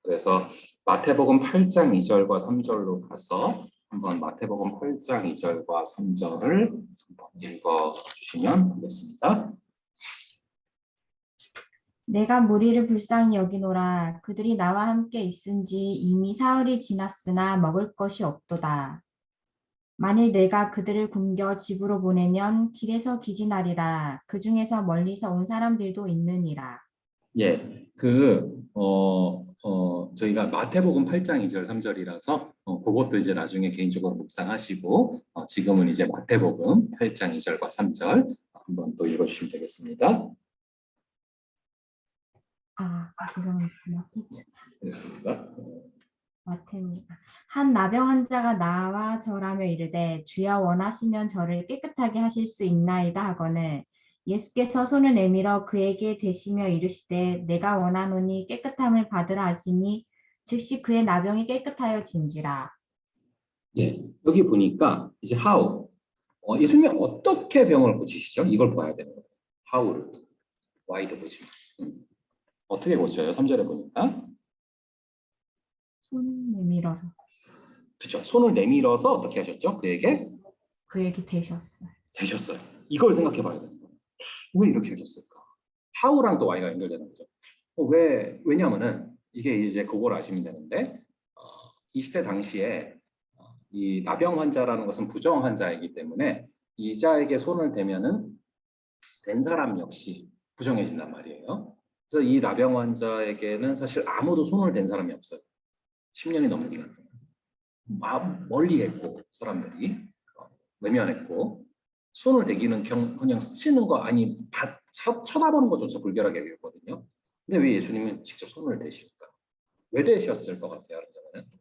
그래서 마태복음 8장 2절과 3절로 가서 한번 마태복음 8장 2절과 3절을 한번 읽어주시면 되겠습니다. 내가 무리를 불쌍히 여기노라. 그들이 나와 함께 있은지 이미 사흘이 지났으나 먹을 것이 없도다. 만일 내가 그들을 굶겨 집으로 보내면 길에서 기진하리라. 그 중에서 멀리서 온 사람들도 있느니라. 예, 저희가 마태복음 8장 2절 3절이라서 그것도 이제 나중에 개인적으로 묵상하시고 지금은 이제 마태복음 8장 2절과 3절 한번 또 읽어주시면 되겠습니다. 죄송합니다. 됐습니다. 마태입니다. 한 나병 환자가 나와 절하며 이르되 주여 원하시면 저를 깨끗하게 하실 수 있나이다 하거늘 예수께서 손을 내밀어 그에게 대시며 이르시되 내가 원하노니 깨끗함을 받으라 하시니 즉시 그의 나병이 깨끗하여 진지라. 예, 여기 보니까 이제 how 예수님이 어떻게 병을 고치시죠? 이걸 봐야 되는 거예요. how를 why도 보지 마. 어떻게 고쳐요? 3절에 보니까 손을 내밀어서 그렇죠. 손을 내밀어서 어떻게 하셨죠? 그에게 대셨어요. 되셨어요. 이걸 생각해 봐야 돼요. 왜 이렇게 하셨을까? how랑 또 why가 연결되는 거죠. 왜냐하면은 이게 이제 그걸 아시면 되는데 이 시대 당시에 이 나병 환자라는 것은 부정 환자이기 때문에 이자에게 손을 대면은 된 사람 역시 부정해진단 말이에요. 그래서 이 나병 환자에게는 사실 아무도 손을 댄 사람이 없어요. 10년이 넘는 기간 동안 멀리했고 사람들이 외면했고 손을 대기는 그냥 스치는 거 아니 쳐다보는 것조차 불결하게 여겼거든요. 근데 왜 예수님은 직접 손을 대실까? 왜 대셨을 것 같아요? 여러분은?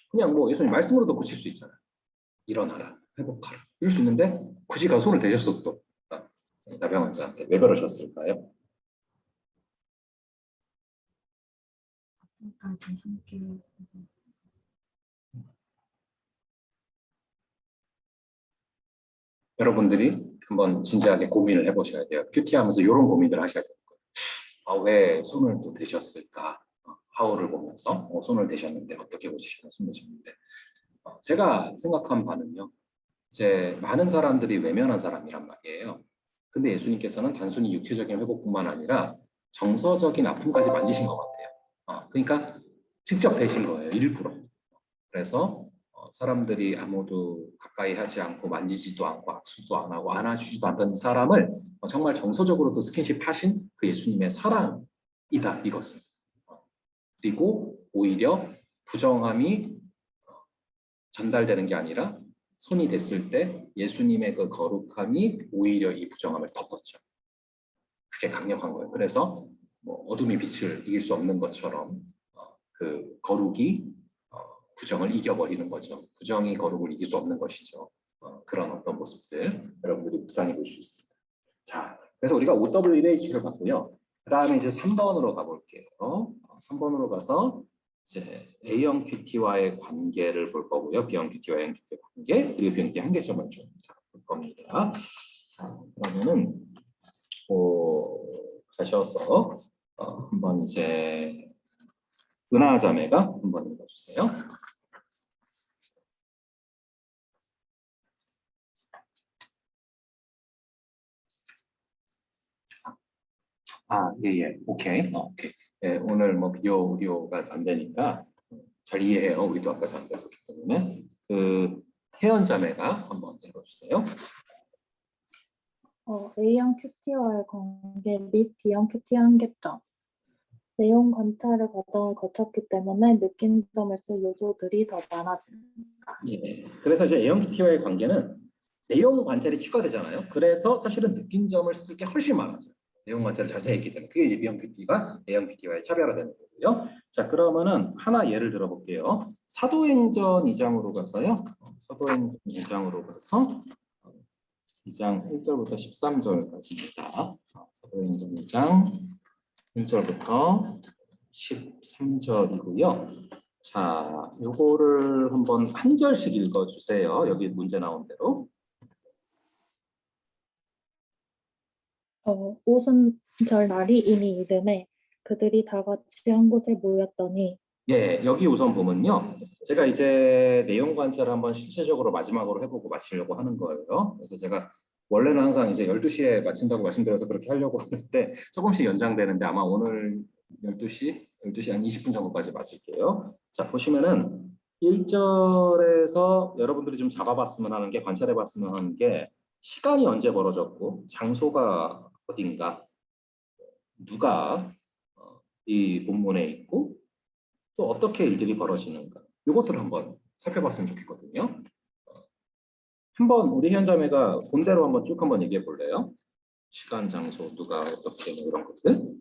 그냥 뭐 예수님 말씀으로도 고칠 수 있잖아요. 일어나라, 회복하라 이럴 수 있는데 굳이 가 손을 대셨었어. 나병 환자한테 왜 그러셨을까요? 까지 함께 여러분들이 한번 진지하게 고민을 해보셔야 돼요. 큐티하면서 이런 고민들 하셔야 돼요. 왜 손을 또 대셨을까? 하울을 보면서 손을 대셨는데 어떻게 고치셨나 손 대셨는데 제가 생각한 바는요. 이제 많은 사람들이 외면한 사람이란 말이에요. 근데 예수님께서는 단순히 육체적인 회복뿐만 아니라 정서적인 아픔까지 만지신 것 같아요. 그러니까 직접 대신 거예요. 일부러. 그래서 사람들이 아무도 가까이 하지 않고 만지지도 않고 악수도 안 하고 안아주지도 않던 사람을 정말 정서적으로도 스킨십 하신 그 예수님의 사랑이다 이것은. 그리고 오히려 부정함이 전달되는 게 아니라 손이 댔을 때 예수님의 그 거룩함이 오히려 이 부정함을 덮었죠. 그게 강력한 거예요. 그래서 뭐 어둠이 빛을 이길 수 없는 것처럼 그 거룩이 부정을 이겨버리는 거죠. 부정이 거룩을 이길 수 없는 것이죠. 그런 어떤 모습들 여러분들이 묵상해 볼 수 있습니다. 자, 그래서 우리가 OWH를 봤고요. 그 다음에 이제 3번으로 가볼게요. 3번으로 가서 이제 A형 큐티와의 관계를 볼 거고요. B형 큐티와 A형 큐티의 관계 그리고 B형 큐티 한계점을 좀 볼 겁니다. 자, 그러면은 가셔서 한번 이제 은하 자매가 한번 읽어주세요. 예, 오케이. 오케이. 예, 오늘 뭐 비디오, 오디오가 안 되니까 잘 이해해요. 우리도 아까 잘 됐었기 때문에. 혜연 자매가 한번 읽어주세요. A형 큐티와의 관계 및 B형 큐티의 한계점. 내용 관찰의 과정을 거쳤기 때문에 느낀점을 쓸 요소들이 더 많아집니다. 예. 그래서 이제 A형 큐티와의 관계는 내용 관찰이 추가되잖아요. 그래서 사실은 느낀 점을 쓸 게 훨씬 많아져요. 내용 관찰을 자세히 했기 때문에 그게 이제 B형 큐티가 A형 큐티와의 차별화되는 거고요. 자, 그러면은 하나 예를 들어볼게요. 사도행전 2장으로 가서요. 사도행전 2장으로 가서 2장 1절부터 13절까지입니다. 사도행전 2장 1절부터 13절이고요. 자, 요거를 한번 한 절씩 읽어주세요. 여기 문제 나온 대로. 오순절 날이 이미 이름에 그들이 다 같이 한 곳에 모였더니 예, 여기 우선 보면요. 제가 이제 내용 관찰을 한번 실체적으로 마지막으로 해보고 마치려고 하는 거예요. 그래서 제가 원래는 항상 이제 12시에 마친다고 말씀드려서 그렇게 하려고 하는데 조금씩 연장되는데 아마 오늘 12시 한 20분 정도까지 마칠게요. 자, 보시면은 1절에서 여러분들이 좀 잡아봤으면 하는 게, 관찰해봤으면 하는 게, 시간이 언제 벌어졌고 장소가 어딘가, 누가 이 본문에 있고 또 어떻게 일들이 벌어지는가, 이것들을 한번 살펴봤으면 좋겠거든요. 한번 우리 현자매가 본대로 한번 쭉 한번 얘기해 볼래요? 시간, 장소, 누가 어떻게, 뭐 이런 것들.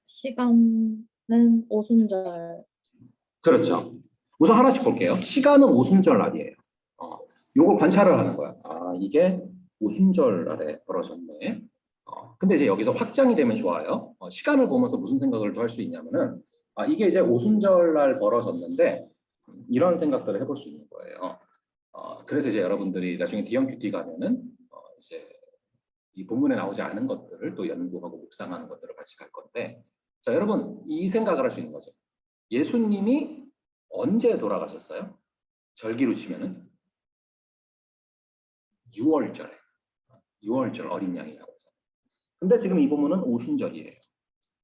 시간은 오순절. 그렇죠. 우선 하나씩 볼게요. 시간은 오순절 날이에요. 요걸 관찰을 하는 거야. 아, 이게 오순절 날에 벌어졌네. 근데 이제 여기서 확장이 되면 좋아요. 시간을 보면서 무슨 생각을 더 할 수 있냐면은, 아, 이게 이제 오순절 날 벌어졌는데 이런 생각들을 해볼 수 있는 거예요. 그래서 이제 여러분들이 나중에 DMQT 가면은 이제 이 본문에 나오지 않은 것들을 또 연구하고 묵상하는 것들을 같이 갈 건데, 자, 여러분 이 생각을 할 수 있는 거죠. 예수님이 언제 돌아가셨어요? 절기로 치면은 6월절에, 6월절 어린 양이라고 하죠. 근데 지금 이 본문은 오순절이에요.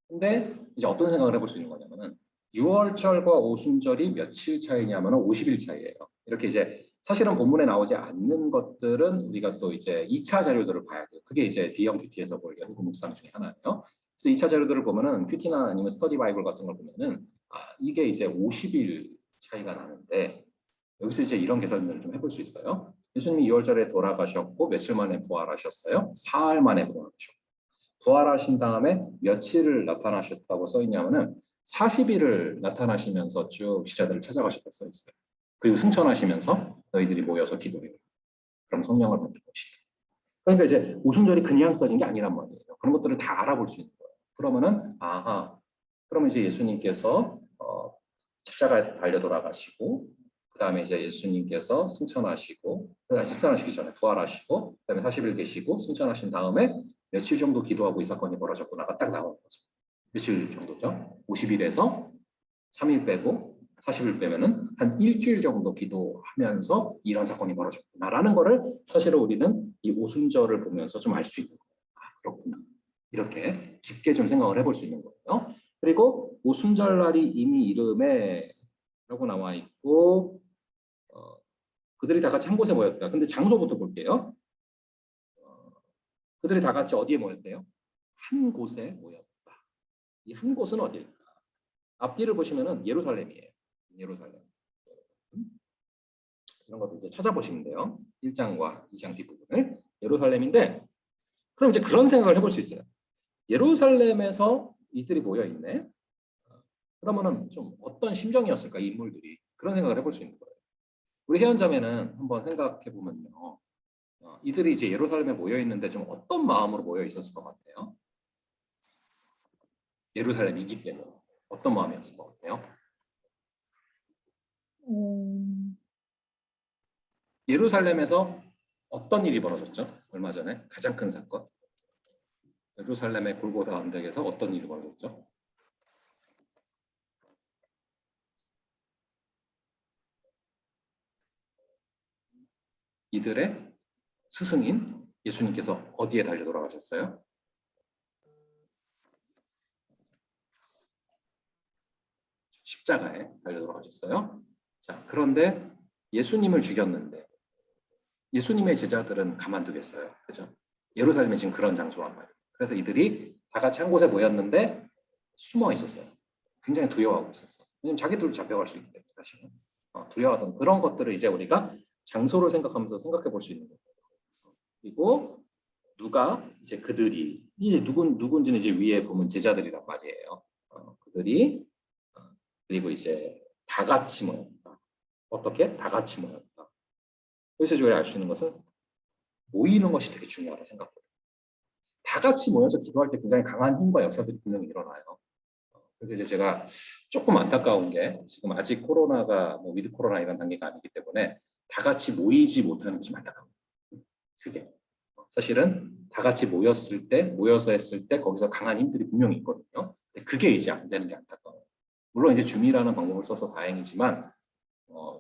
근데 이제 어떤 생각을 해볼 수 있는 거냐면은 6월절과 오순절이 며칠 차이냐면은 50일 차이예요. 이렇게 이제 사실은 본문에 나오지 않는 것들은 우리가 또 이제 2차 자료들을 봐야 돼요. 그게 이제 D형 큐티에서 볼 연구 묵상 중에 하나예요. 그래서 2차 자료들을 보면은 큐티나 아니면 스터디 바이블 같은 걸 보면은, 아, 이게 이제 50일 차이가 나는데, 여기서 이제 이런 계산들을 좀 해볼 수 있어요. 예수님이 2월절에 돌아가셨고 며칠 만에 부활하셨어요? 사흘 만에 부활하셨고, 부활하신 다음에 며칠을 나타나셨다고 써 있냐면은 40일을 나타나시면서 쭉 지자들을 찾아가셨다 써 있어요. 그리고 승천하시면서 너희들이 모여서 기도해요. 그럼 성령을 받을 것이다. 그러니까 이제 오순절이 그냥 써진 게 아니란 말이에요. 그런 것들을 다 알아볼 수 있는 거예요. 그러면은, 아하, 그러면 이제 예수님께서 십자가에 달려 돌아가시고, 그 다음에 이제 예수님께서 승천하시기 전에 부활하시고, 그 다음에 40일 계시고 승천하신 다음에 며칠 정도 기도하고 이 사건이 벌어졌구나가 딱 나오는 거죠. 며칠 정도죠? 50일에서 3일 빼고 40일 빼면은 한 일주일 정도 기도하면서 이런 사건이 벌어졌구나라는 거를 사실은 우리는 이 오순절을 보면서 좀 알 수 있는 거예요. 아, 그렇구나. 이렇게 깊게 좀 생각을 해볼 수 있는 거예요. 그리고 오순절 날이 이미 이름에 라고 나와 있고, 그들이 다 같이 한 곳에 모였다. 근데 장소부터 볼게요. 그들이 다 같이 어디에 모였대요? 한 곳에 모였다. 이 한 곳은 어디일까? 앞뒤를 보시면은 예루살렘이에요. 예루살렘. 이런 것도 이제 찾아보시면 돼요. 1장과 2장 뒷부분을. 예루살렘인데, 그럼 이제 그런 생각을 해볼 수 있어요. 예루살렘에서 이들이 모여 있네. 그러면은 좀 어떤 심정이었을까, 이 인물들이. 그런 생각을 해볼 수 있는 거예요. 우리 혜연자매는 한번 생각해 보면요. 이들이 이제 예루살렘에 모여 있는데 좀 어떤 마음으로 모여 있었을 것 같아요? 예루살렘이기 때문에 어떤 마음이었을 것 같아요? 예루살렘에서 어떤 일이 벌어졌죠? 얼마 전에 가장 큰 사건. 예루살렘의 골고다 언덕에서 어떤 일이 벌어졌죠? 이들의 스승인 예수님께서 어디에 달려 돌아가셨어요? 십자가에 달려 돌아가셨어요. 자, 그런데 예수님을 죽였는데 예수님의 제자들은 가만두겠어요. 그죠? 예루살렘이 지금 그런 장소란 말이에요. 그래서 이들이 다 같이 한 곳에 모였는데 숨어 있었어요. 굉장히 두려워하고 있었어. 왜냐면 자기들도 잡혀갈 수 있기 때문에 사실은. 두려워하던 그런 것들을 이제 우리가 장소를 생각하면서 생각해 볼 수 있는 거예요. 그리고 누가 이제 그들이 이제 누군지는 이제 위에 보면 제자들이란 말이에요. 그들이 그리고 이제 다 같이 모였다. 어떻게? 다 같이 모였다. 여기서 저희가 알 수 있는 것은 모이는 것이 되게 중요하다 생각해요. 다 같이 모여서 기도할 때 굉장히 강한 힘과 역사들이 분명히 일어나요. 그래서 이제 제가 조금 안타까운 게 지금 아직 코로나가 뭐 위드 코로나 이런 단계가 아니기 때문에 다 같이 모이지 못하는 게 좀 안타까워요. 그게 사실은 다 같이 모여서 했을 때 거기서 강한 힘들이 분명히 있거든요. 근데 그게 이제 안 되는 게 안타까워요. 물론 이제 줌이라는 방법을 써서 다행이지만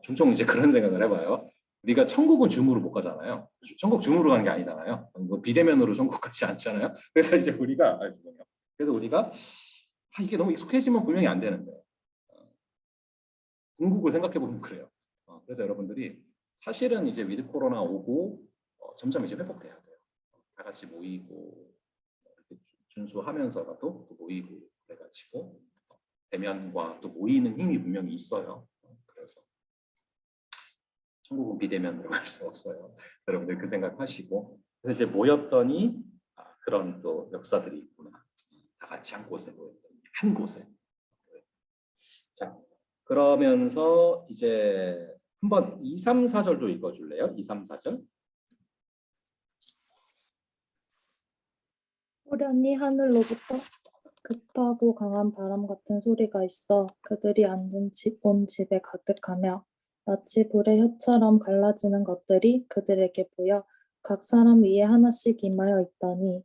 종종 이제 그런 생각을 해봐요. 우리가 천국은 줌으로 못 가잖아요. 천국 줌으로 가는 게 아니잖아요. 뭐 비대면으로 천국 가지 않잖아요. 그래서 이제 우리가 죄송해요. 그래서 우리가 이게 너무 익숙해지면 분명히 안 되는데 궁극을 생각해 보면 그래요. 그래서 여러분들이 사실은 이제 위드 코로나 오고 점점 이제 회복돼야 돼요. 다 같이 모이고 이렇게 준수하면서라도 또 모이고 그래가지고 대면과 또 모이는 힘이 분명히 있어요. 그래서 천국은 비대면으로 갈 수 없어요. 여러분들 그 생각하시고 그래서 이제 모였더니 그런 또 역사들이 있구나. 다 같이 한 곳에 모였더니 한 곳에. 자 그러면서 이제 한번 2, 3, 4절도 읽어줄래요? 2, 3, 4절. 호련히 하늘로부터 급하고 강한 바람 같은 소리가 있어 그들이 앉은 온 집에 가득하며 마치 불의 혀처럼 갈라지는 것들이 그들에게 보여 각 사람 위에 하나씩 임하여 있더니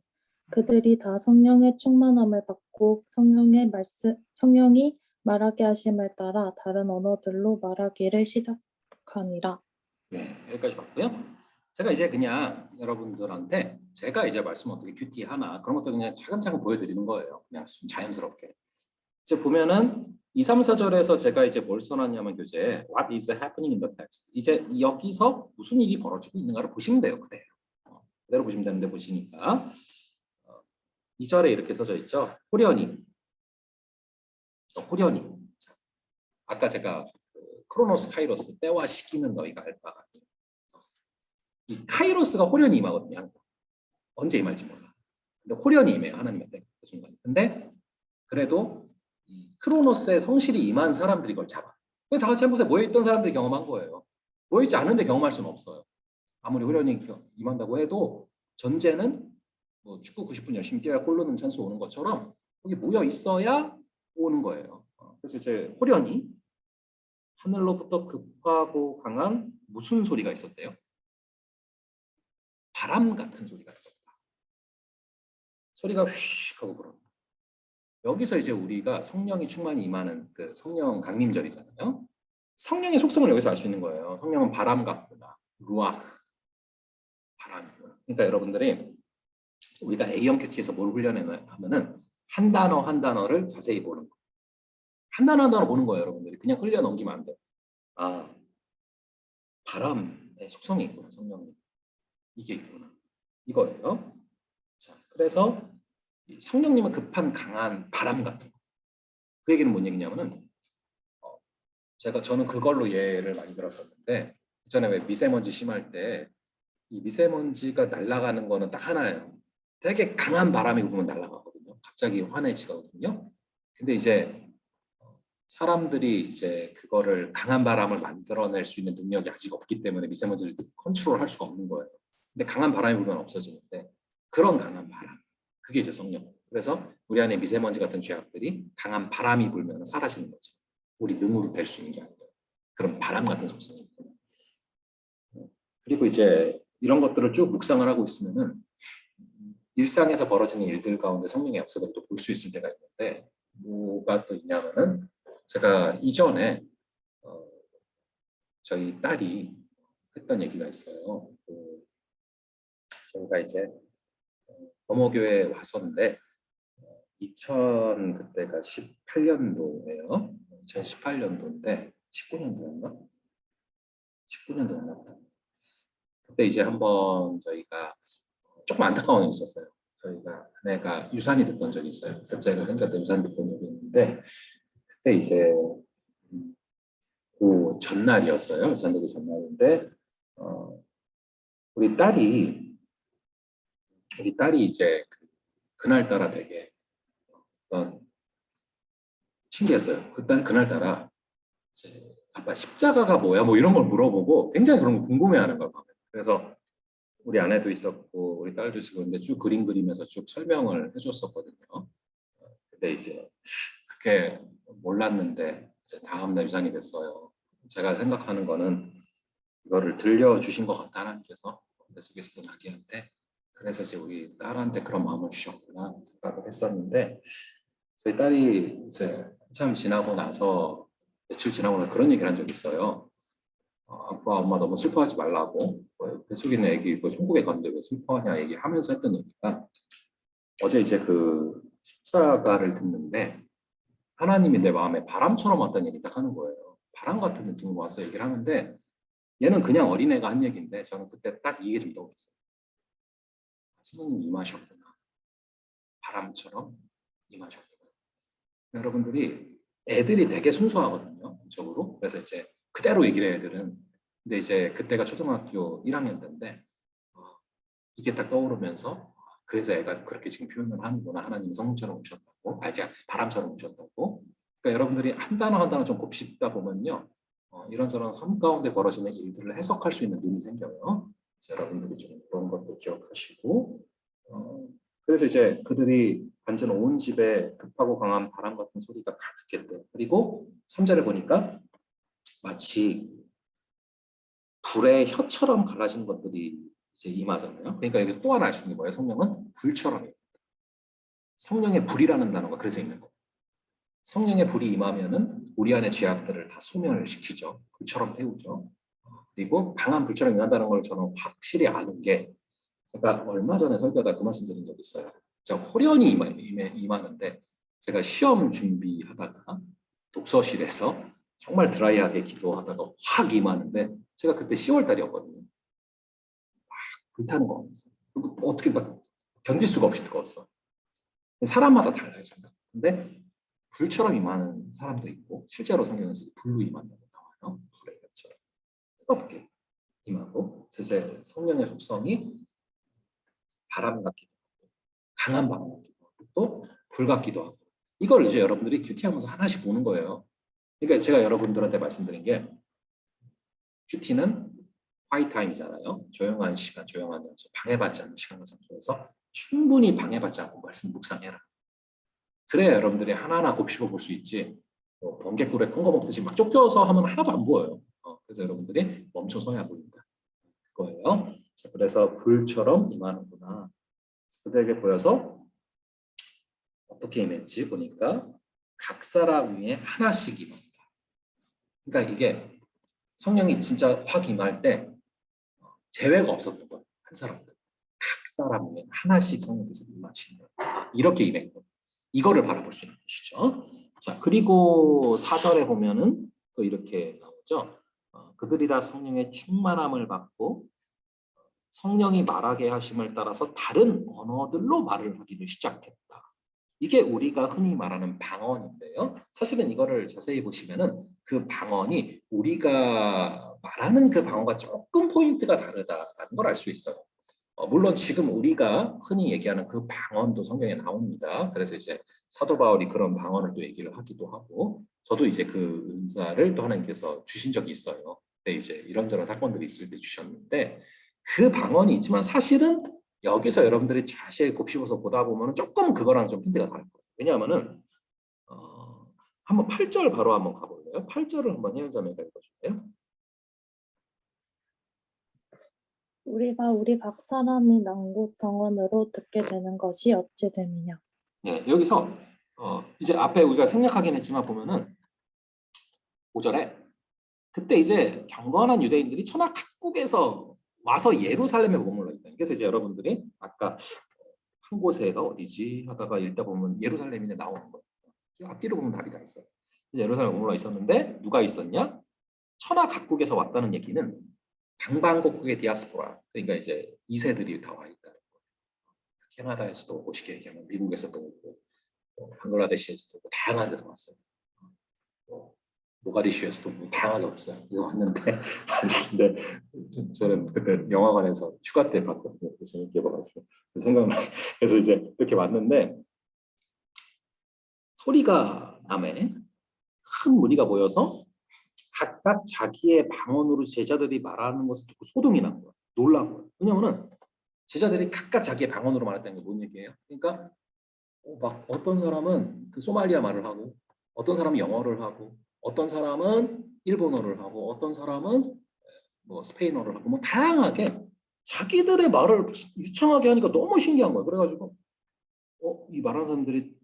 그들이 다 성령의 충만함을 받고 성령이 말하게 하심을 따라 다른 언어들로 말하기를 시작하니라. 네, 여기까지 봤고요. 제가 이제 그냥 여러분들한테 제가 이제 말씀 어떻게 큐티하나 그런 것들 그냥 차근차근 보여드리는 거예요. 그냥 자연스럽게. 이제 보면은 2, 3, 4절에서 제가 이제 뭘 써놨냐면 교재에 What is happening in the text? 이제 여기서 무슨 일이 벌어지고 있는가를 보시면 돼요. 그대로. 그대로 보시면 되는데 보시니까 2절에 이렇게 써져 있죠. 호련히. 호련히. 자, 아까 제가 크로노스 카이로스 때와 시기는 너희가 알 바가 아니에요. 이 카이로스가 호련히 임하거든요. 언제 임할지 몰라. 근데 호련히 임해요. 하나님한테 그 순간. 근데 그래도 이 크로노스의 성실히 임한 사람들이 이걸 잡아. 다 같이 한 곳에 모여있던 사람들이 경험한 거예요. 모여있지 않은데 경험할 수는 없어요. 아무리 호련히 임한다고 해도 전제는 뭐 축구 90분 열심히 뛰어야 골 넣는 찬스 오는 것처럼 거기 모여 있어야 오는 거예요. 그래서 이제 호련히 하늘로부터 급하고 강한 무슨 소리가 있었대요? 바람 같은 소리가 있었다. 소리가 휙 하고 불었다. 여기서 이제 우리가 성령이 충만히 임하는 그 성령 강림절이잖아요. 성령의 속성을 여기서 알 수 있는 거예요. 성령은 바람 같구나. 루아. 바람이구나. 그러니까 여러분들이 우리가 A형 큐티에서 뭘 훈련해야 하면은 한 단어 한 단어를 자세히 보는 거예요. 한 단어 한 단어 보는 거예요, 여러분들이. 그냥 흘려 넘기면 안 돼. 아, 바람의 속성이 있구나, 성령이. 이게 있구나. 이거예요. 자, 그래서 성령님은 급한 강한 바람 같은 거. 그 얘기는 뭔 얘기냐면은 저는 그걸로 예를 많이 들었었는데 예전에 왜 미세먼지 심할 때 이 미세먼지가 날아가는 거는 딱 하나예요. 되게 강한 바람이 불면 날아가거든요. 갑자기 환해지거든요. 근데 이제 사람들이 이제 그거를 강한 바람을 만들어낼 수 있는 능력이 아직 없기 때문에 미세먼지를 컨트롤할 수가 없는 거예요. 근데 강한 바람이 불면 없어지는데 그런 강한 바람, 그게 이제 성령. 그래서 우리 안에 미세먼지 같은 죄악들이 강한 바람이 불면 사라지는 거죠. 우리 능으로 될 수 있는 게 아니고 그런 바람 같은 속성이 있고. 그리고 이제 이런 것들을 쭉 묵상을 하고 있으면은 일상에서 벌어지는 일들 가운데 성령의 역사들을 또 볼 수 있을 때가 있는데 뭐가 또 있냐면은 제가 이전에 저희 딸이 했던 얘기가 있어요. 저희가 이제 범어교회에 와서인데 그때가 18년도예요. 2018년도인데 19년도였나? 19년도였나 보다. 그때 이제 한번 저희가 조금 안타까운 일이 있었어요. 저희가 아내가 유산이 됐던 적이 있어요. 셋째가 생겼다 유산이 됐던 적이 있는데 그때 이제 그 전날이었어요. 유산되기 전날인데 우리 딸이 이제 그날따라 되게 신기했어요. 그날따라 이제 아빠 십자가가 뭐야? 뭐 이런 걸 물어보고 굉장히 그런 거 궁금해하는 거예요. 그래서 우리 아내도 있었고 우리 딸도 있었고 근데 쭉 그림 그리면서 쭉 설명을 해줬었거든요. 근데 이제 그렇게 몰랐는데 이제 다음날 유산이 됐어요. 제가 생각하는 거는 이거를 들려주신 것 같다 하나님께서 속에 있었던 자기한테. 그래서 이제 우리 딸한테 그런 마음을 주셨구나 생각을 했었는데 저희 딸이 이제 한참 지나고 나서 며칠 지나고 나서 그런 얘기를 한 적이 있어요. 아빠 엄마 너무 슬퍼하지 말라고 뱃속에 있는 애기 그 천국에 갔는데 왜 슬퍼하냐 얘기하면서 했던 얘기가 어제 이제 그 십자가를 듣는데 하나님이 내 마음에 바람처럼 왔다는 얘기 딱 하는 거예요. 바람 같은 느낌으로 와서 얘기를 하는데 얘는 그냥 어린애가 한 얘기인데 저는 그때 딱 이게 좀 떠올랐어요. 성령님 임하셨구나. 바람처럼 임하셨구나. 여러분들이 애들이 되게 순수하거든요. 적으로. 그래서 이제 그대로 얘기를 해요, 애들은. 근데 이제 그때가 초등학교 1학년 때인데 이게 딱 떠오르면서 그래서 애가 그렇게 지금 표현을 하는구나. 하나님이 성령처럼 오셨다고. 이제 바람처럼 오셨다고. 그러니까 여러분들이 한 단어 한 단어 좀 곱씹다 보면요. 이런저런 삶 가운데 벌어지는 일들을 해석할 수 있는 눈이 생겨요. 그래서 여러분들이 좀 그런 것도 기억하시고 그래서 이제 그들이 완전 온 집에 급하고 강한 바람 같은 소리가 가득했대. 그리고 3절에 보니까 마치 불의 혀처럼 갈라진 것들이 이제 임하잖아요. 그러니까 여기서 또 하나 알 수 있는 거예요. 성령은 불처럼. 성령의 불이라는 단어가 그래서 있는 거예요. 성령의 불이 임하면은 우리 안의 죄악들을 다 소멸시키죠. 불처럼 태우죠. 그리고 강한 불처럼 임한다는 걸 저는 확실히 아는 게 제가 얼마 전에 설교하다 그 말씀 드린 적이 있어요. 제가 호련히 임하는데 제가 시험 준비하다가 독서실에서 정말 드라이하게 기도하다가 확 임하는데 제가 그때 10월 달이었거든요. 막 불타는 거 같았어요. 어떻게 막 견딜 수가 없이 뜨거웠어. 사람마다 달라요. 근데 불처럼 임하는 사람도 있고 실제로 성경에서 불로 임한다고 나와요. 불의 혀처럼 뜨겁게 임하고 그래서 이제 성령의 속성이 바람 같기도 하고 강한 바람 같기도 하고 또 불 같기도 하고 이걸 이제 여러분들이 큐티하면서 하나씩 보는 거예요. 그러니까 제가 여러분들한테 말씀드린 게 큐티는 화이트 타임이잖아요. 조용한 시간, 조용한 장소, 방해받지 않는 시간과 장소에서 충분히 방해받지 않고 말씀 묵상해라. 그래야 여러분들이 하나하나 곱씹어 볼 수 있지 번개불에 큰 거 먹듯이 막 쫓겨서 하면 하나도 안 보여요. 그래서 여러분들이 멈춰서야 보인다. 그거예요. 자, 그래서 불처럼 임하는구나. 그들에게 보여서 어떻게 임했지 보니까 각 사람 위에 하나씩 임한다. 그러니까 이게 성령이 진짜 확 임할 때 제외가 없었던 거예요. 한 사람들. 각 사람 위에 하나씩 성령께서 임하신다. 이렇게 임했고 이거를 바라볼 수 있는 것이죠. 자, 그리고 4절에 보면은 또 이렇게 나오죠. 그들이 다 성령의 충만함을 받고 성령이 말하게 하심을 따라서 다른 언어들로 말을 하기를 시작했다. 이게 우리가 흔히 말하는 방언인데요. 사실은 이거를 자세히 보시면은 그 방언이 우리가 말하는 그 방언과 조금 포인트가 다르다는 걸 알 수 있어요. 물론 지금 우리가 흔히 얘기하는 그 방언도 성경에 나옵니다. 그래서 이제 사도 바울이 그런 방언을 또 얘기를 하기도 하고 저도 이제 그 은사를 또 하나님께서 주신 적이 있어요. 근데 이제 이런저런 사건들이 있을 때 주셨는데 그 방언이 있지만 사실은 여기서 여러분들이 자세히 곱씹어서 보다 보면 조금 그거랑 좀 힌트가 다를 거예요. 왜냐하면은 한번 8절 바로 한번 가볼래요? 8절을 한번 혜연자매가 읽어줄래요? 우리가 우리 각 사람이 난곳 병원으로 듣게 되는 것이 어찌 됨이냐. 네, 여기서 이제 앞에 우리가 생략하긴 했지만 보면은 5절에 그때 이제 경건한 유대인들이 천하 각국에서 와서 예루살렘에 머물러 있다. 그래서 이제 여러분들이 아까 한 곳에가 어디지 하다가 읽다 보면 예루살렘인데 나오는 거예요. 앞뒤로 보면 답이 다 있어요. 예루살렘에 머물러 있었는데 누가 있었냐? 천하 각국에서 왔다는 얘기는 방방곡곡의 디아스포라, 그러니까 이제 2세들이 다 와 있다는 거예요. 캐나다에서도 오고 쉽게 얘기하면 미국에서도 오고 방글라데시에서도 오고 다양한 데서 왔어요. 모가디슈에서도 다양하게 왔어요. 이거 왔는데 근데 저는 그때 영화관에서 휴가 때 봤거든요. 재밌게 봐가지고 생각나. 그래서 이제 이렇게 왔는데 소리가 남에 큰 무리가 모여서 각각 자기의 방언으로 제자들이 말하는 것을 듣고 소동이 난 거예요. 놀란 거예요. 왜냐하면 제자들이 각각 자기의 방언으로 말했다는 게 뭔 얘기예요? 그러니까 막 어떤 사람은 그 소말리아 말을 하고 어떤 사람은 영어를 하고 어떤 사람은 일본어를 하고 어떤 사람은 뭐 스페인어를 하고 뭐 다양하게 자기들의 말을 유창하게 하니까 너무 신기한 거예요. 그래가지고 이 말하는 사람들이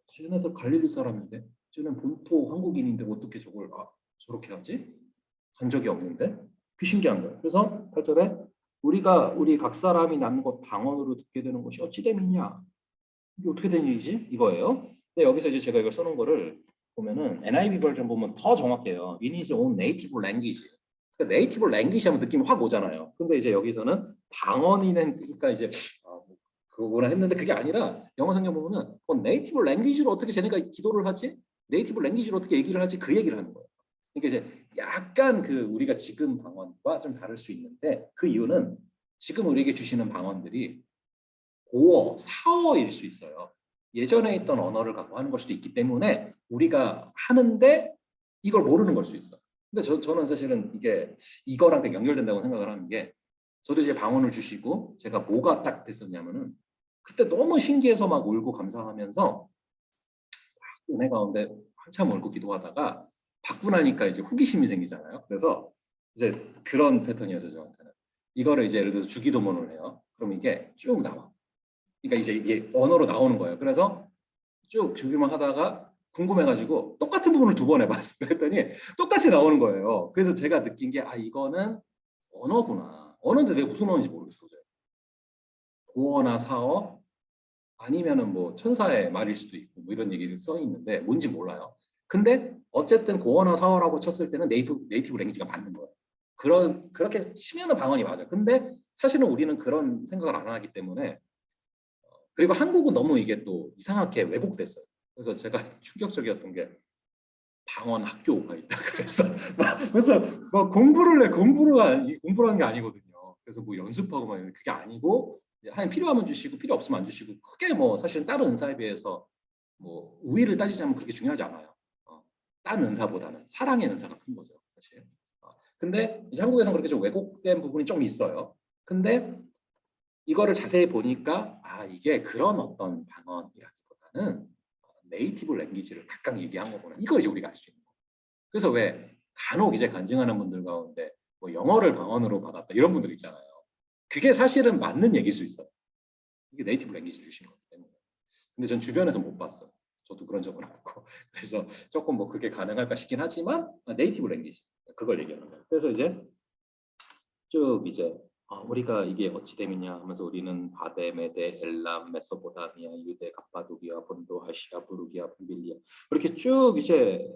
쟤네들 갈릴리 사람인데 쟤는 본토 한국인인데 어떻게 저걸 저렇게 하지? 간 적이 없는데 그 신기한 거예요. 그래서 8절에 우리가 우리 각 사람이 낳는 것 방언으로 듣게 되는 것이 어찌 됨이냐? 이게 어떻게 된 일이지? 이거예요. 근데 여기서 이제 제가 이걸 써놓은 거를 보면은 NIV 버전 보면 더 정확해요. In his own native language. 그러니까 네이티브 랭귀지 하면 느낌이 확 오잖아요. 근데 이제 여기서는 방언이는 그러니까 이제 그거구나 했는데 그게 아니라 영어 성경 보면은 네이티브 랭귀지로 어떻게 쟤네가 기도를 하지? 네이티브 랭귀지로 어떻게 얘기를 하지? 그 얘기를 하는 거예요. 그러니까 이제 약간 그 우리가 지금 방언과 좀 다를 수 있는데 그 이유는 지금 우리에게 주시는 방언들이 고어, 사어일 수 있어요. 예전에 있던 언어를 갖고 하는 걸 수도 있기 때문에 우리가 하는데 이걸 모르는 걸 수 있어. 근데 저는 사실은 이게 이거랑 되게 연결된다고 생각을 하는 게 저도 이제 방언을 주시고 제가 뭐가 딱 됐었냐면은 그때 너무 신기해서 막 울고 감사하면서 은혜 가운데 한참 울고 기도하다가 받고 나니까 이제 호기심이 생기잖아요. 그래서 이제 그런 패턴이었어요, 저한테는. 이거를 이제 예를 들어서 주기도문을 해요. 그럼 이게 쭉 나와. 그러니까 이제 이게 언어로 나오는 거예요. 그래서 쭉 주기만 하다가 궁금해가지고 똑같은 부분을 2번 해봤어요. 그랬더니 똑같이 나오는 거예요. 그래서 제가 느낀 게 이거는 언어구나. 언어인데 내가 무슨 언어인지 모르겠어요. 고어나 사어 아니면은 뭐 천사의 말일 수도 있고 뭐 이런 얘기를 써 있는데 뭔지 몰라요. 근데 어쨌든 고어나 사어라고 쳤을 때는 네이티브 랭귀지가 맞는 거예요. 그렇게 치면은 방언이 맞아요. 근데 사실은 우리는 그런 생각을 안 하기 때문에 그리고 한국은 너무 이게 또 이상하게 왜곡됐어요. 그래서 제가 충격적이었던 게 방언 학교가 있다 그래서 뭐 공부를 공부를 한 게 아니거든요. 그래서 뭐 연습하고 막 그게 아니고 한 필요하면 주시고 필요 없으면 안 주시고 크게 뭐 사실은 다른 은사에 비해서 뭐 우위를 따지자면 그렇게 중요하지 않아요. 딴 은사보다는 사랑의 은사가 큰 거죠, 사실. 근데 이제 한국에서는 그렇게 좀 왜곡된 부분이 좀 있어요. 근데 이거를 자세히 보니까 이게 그런 어떤 방언이라기보다는 네이티브 랭귀지를 각각 얘기한 거구나. 이걸 이제 우리가 알 수 있는 거예요. 그래서 왜 간혹 이제 간증하는 분들 가운데 뭐 영어를 방언으로 받았다 이런 분들 있잖아요. 그게 사실은 맞는 얘기일 수 있어요. 이게 네이티브 랭귀지 주신 거기 때문에. 근데 전 주변에서 못 봤어요. 저도 그런 적은 없고. 그래서 조금 뭐 그게 가능할까 싶긴 하지만 네이티브 랭귀지 그걸 얘기하는 거예요. 그래서 이제 쭉 이제 우리가 이게 어찌 됨이냐 하면서 우리는 바데, 메데, 엘람, 메소포타미아, 유대, 갑바도기아, 본도, 아시아, 부르기아, 품빌리아 이렇게 쭉 이제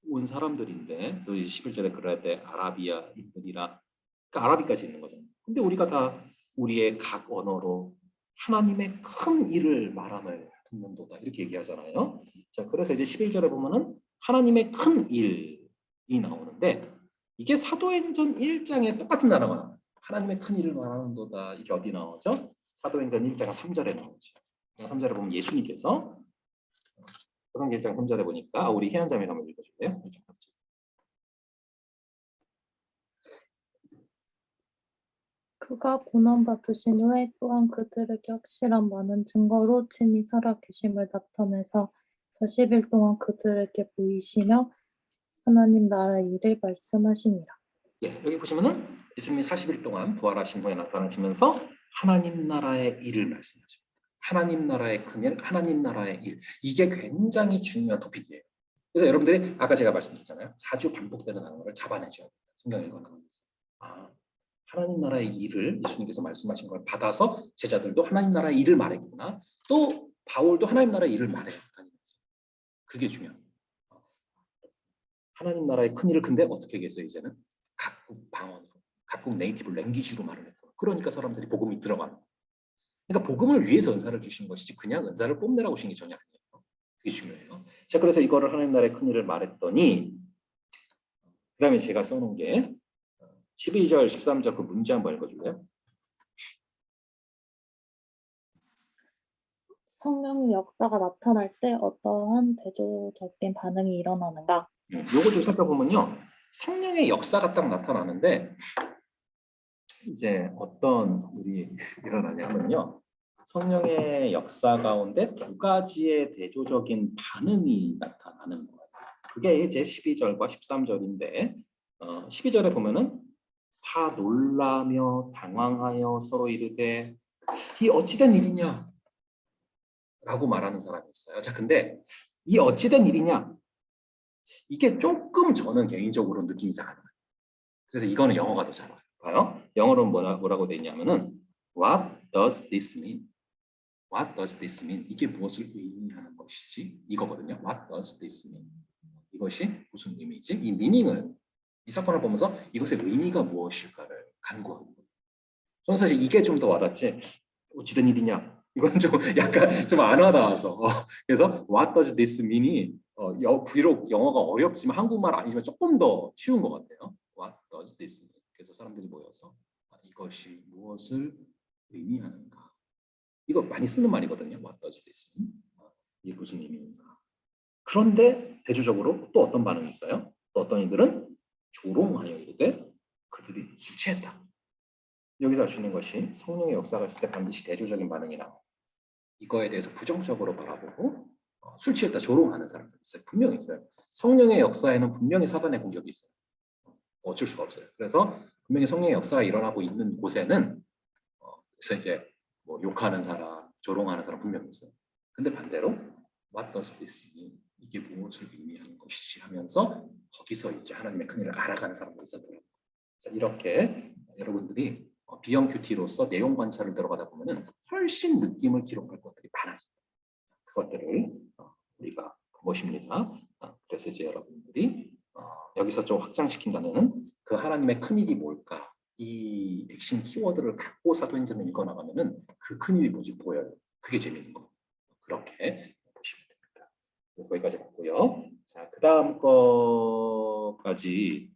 온 사람들인데 또 이제 11절에 그래야 돼 아라비아인들이라 그러니까 아라비까지 있는 거잖아요. 근데 우리가 다 우리의 각 언어로 하나님의 큰 일을 말함을 듣는도다 이렇게 얘기하잖아요. 자, 그래서 이제 11절에 보면은 하나님의 큰 일이 나오는데 이게 사도행전 1장에 똑같은 단어가 나와요. 하나님의 큰 일을 말하는도다. 이게 어디 나오죠? 사도행전 1장 3절에 나오죠. 3절에 보면 예수님께서 그런 1장 3절에 보니까 우리 희한자매 한번 읽어줄래요? 1장 3절. 그가 고난받으신 후에 또한 그들에게 확실한 많은 증거로 친히 살아계심을 나타내서 40일 동안 그들에게 보이시며 하나님 나라의 일을 말씀하시니라. 예, 여기 보시면은 예수님이 40일 동안 부활하신 후에 나타나시면서 하나님 나라의 일을 말씀하십니다. 하나님 나라의 큰일, 하나님 나라의 일. 이게 굉장히 중요한 토픽이에요. 그래서 여러분들이 아까 제가 말씀드렸잖아요. 자주 반복되는 단어를 잡아내셔야 됩니다. 성경 읽어나가면서. 하나님 나라의 일을 예수님께서 말씀하신 걸 받아서 제자들도 하나님 나라의 일을 말했구나. 또 바울도 하나님 나라의 일을 말해요. 그게 중요합니다. 하나님 나라의 큰 일을 근데 어떻게 얘기했어요? 이제는 각국 방언으로, 각국 네이티브 랭귀지로 말을 했고 그러니까 사람들이 복음이 들어가는 거예요. 그러니까 복음을 위해서 은사를 주신 것이지 그냥 은사를 뽐내라고 주신 게 전혀 아니에요. 그게 중요해요. 자, 그래서 이거를 하나님 나라의 큰 일을 말했더니 그 다음에 제가 써놓은 게 12절, 13절 그 문제 한번 읽어줄래요? 성령의 역사가 나타날 때 어떠한 대조적인 반응이 일어나는가? 요거 좀 살펴보면요. 성령의 역사가 딱 나타나는데 이제 어떤 일이 일어나냐면요. 성령의 역사 가운데 2가지의 대조적인 반응이 나타나는 거예요. 그게 이제 12절과 13절인데 12절에 보면은 다 놀라며 당황하여 서로 이르되 이 어찌된 일이냐 라고 말하는 사람이 있어요. 자, 근데 이 어찌된 일이냐 이게 조금 저는 개인적으로 느낌이 잘 안 와요. 그래서 이거는 영어가 더 잘 와요. 봐요. 영어로는 뭐라고 돼 있냐면은 What does this mean? What does this mean? 이게 무엇을 의미하는 것이지? 이거거든요. What does this mean? 이것이 무슨 의미지? 이 meaning을 이 사건을 보면서 이것의 의미가 무엇일까를 간구하는 거예요. 저는 사실 이게 좀 더 와닿지. 어찌된 일이냐? 이건 좀 약간 좀 안 와닿아서. 그래서 What does this mean이 비록 영어가 어렵지만 한국말 아니지만 조금 더 쉬운 것 같아요. What does this mean? 그래서 사람들이 모여서 이것이 무엇을 의미하는가? 이거 많이 쓰는 말이거든요. What does this mean? 이게 무슨 의미인가? 그런데 대조적으로 또 어떤 반응이 있어요? 또 어떤 이들은 조롱하여 이르되 그들이 술 취했다. 여기서 알 수 있는 것이 성령의 역사가 있을 때 반드시 대조적인 반응이 나와요. 이거에 대해서 부정적으로 바라보고 술 취했다 조롱하는 사람들이 있어요. 분명히 있어요. 성령의 역사에는 분명히 사단의 공격이 있어요. 어쩔 수가 없어요. 그래서 분명히 성령의 역사가 일어나고 있는 곳에는 그래서 이제 뭐 욕하는 사람, 조롱하는 사람 분명히 있어요. 근데 반대로 What does this mean? 이게 무엇을 의미하는 것이지 하면서 거기서 이제 하나님의 큰일을 알아가는 사람들이 있었더라고요. 자, 이렇게 여러분들이 B형 큐티로서 내용 관찰을 들어가다 보면은 훨씬 느낌을 기록할 것들이 많아집니다. 그것들을 우리가 보십니다. 그래서 이제 여러분들이 여기서 좀 확장시킨다면은 그 하나님의 큰일이 뭘까? 이 핵심 키워드를 갖고 사도행전을 읽어나가면은 그 큰일이 뭔지 보여요. 그게 재밌는 거예요. 그렇게 보시면 됩니다. 그래서 거기까지 봤고요. 자, 그 다음 거까지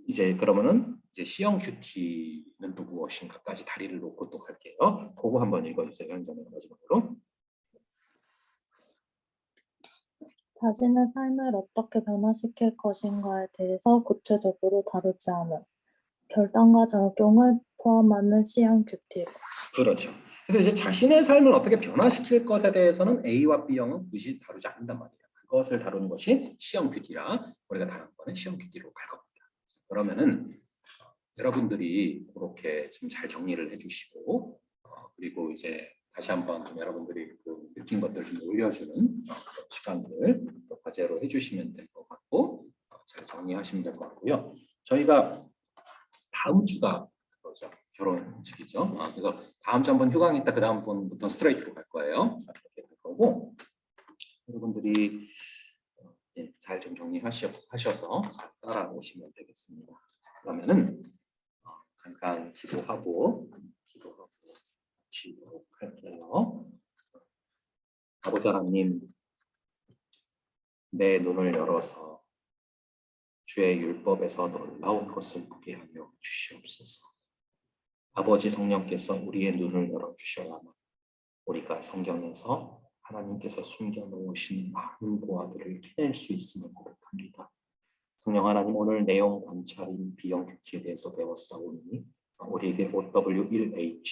이제 그러면은 이제 C형 큐티는 또 무엇인가까지 다리를 놓고 또 갈게요. 그거 한번 읽어주세요. 현장의 마지막으로. 자신의 삶을 어떻게 변화시킬 것인가에 대해서 구체적으로 다루지 않은 결단과 적용을 포함하는 C형 큐티. 그렇죠. 그래서 이제 자신의 삶을 어떻게 변화시킬 것에 대해서는 A와 B형은 굳이 다루지 않는단 말이에요. 그것을 다루는 것이 C형 큐티라 우리가 다음번에 C형 큐티로 갈 겁니다. 그러면은 여러분들이 그렇게 지금 잘 정리를 해주시고 그리고 이제 다시 한번 좀 여러분들이 그 느낀 것들 좀 올려주는 시간들 또 과제로 해주시면 될 것 같고 잘 정리하시면 될 것 같고요. 저희가 다음 주가 그거죠. 결혼식이죠. 그래서 다음 주 한번 휴강이 있다 그 다음 번부터 스트레이트로 갈 거예요. 자, 이렇게 될 거고 여러분들이 잘 좀 정리하셔서 잘 따라오시면 되겠습니다. 그러면은 잠깐 기도하고 치도록 할게요. 아버지 하나님, 내 눈을 열어서 주의 율법에서 놀라운 것을 보게 하여 주시옵소서. 아버지 성령께서 우리의 눈을 열어주셔야만 우리가 성경에서 하나님께서 숨겨놓으신 많은 보화들을 캐낼 수 있음을 고백합니다. 성령 하나님, 오늘 내용 관찰인 B형 큐티에 대해서 배웠사오니 우리에게 OW1H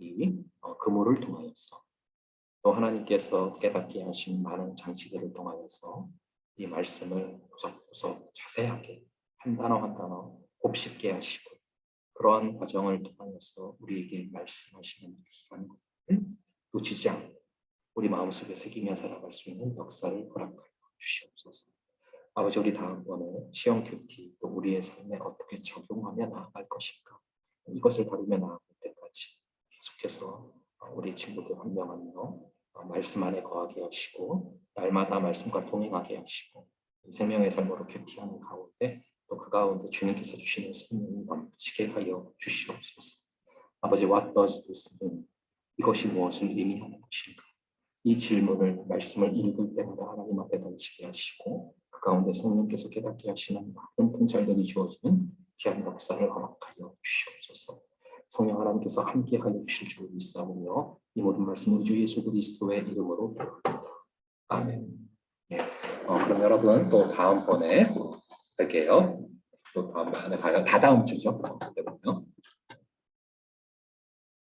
이 그물을 통하여서 또 하나님께서 깨닫게 하신 많은 장치들을 통하여서 이 말씀을 구석구석 자세하게 한 단어 한 단어 곱씹게 하시고 그러한 과정을 통하여서 우리에게 말씀하시는 귀한 것을 놓치지 않고 우리 마음속에 새기며 살아갈 수 있는 역사를 허락하여 주시옵소서. 아버지, 우리 다음번에 C형 큐티 또 우리의 삶에 어떻게 적용하며 나아갈 것인가 이것을 다루며 나아갈 때까지 계속해서 우리 친구들 한 명 한 명 말씀 안에 거하게 하시고 날마다 말씀과 동행하게 하시고 이 생명의 삶으로 큐티하는 가운데 또 그 가운데 주님께서 주시는 성령이 넘치게 하여 주시옵소서. 아버지, What does this mean? 이것이 무엇을 의미하는 것인가? 이 질문을 말씀을 읽을 때마다 하나님 앞에 던지게 하시고 그 가운데 성령께서 깨닫게 하시는 많은 통찰들이 주어지는 귀한 역사를 허락하여 주시옵소서. 성령 하나님께서 함께하여 주실 줄 믿사오며 이 모든 말씀 우리 주 예수 그리스도의 이름으로 기도합니다. 아멘. 네. 그럼 여러분 또 다음번에 뵐게요. 또 다음 다다음 주죠.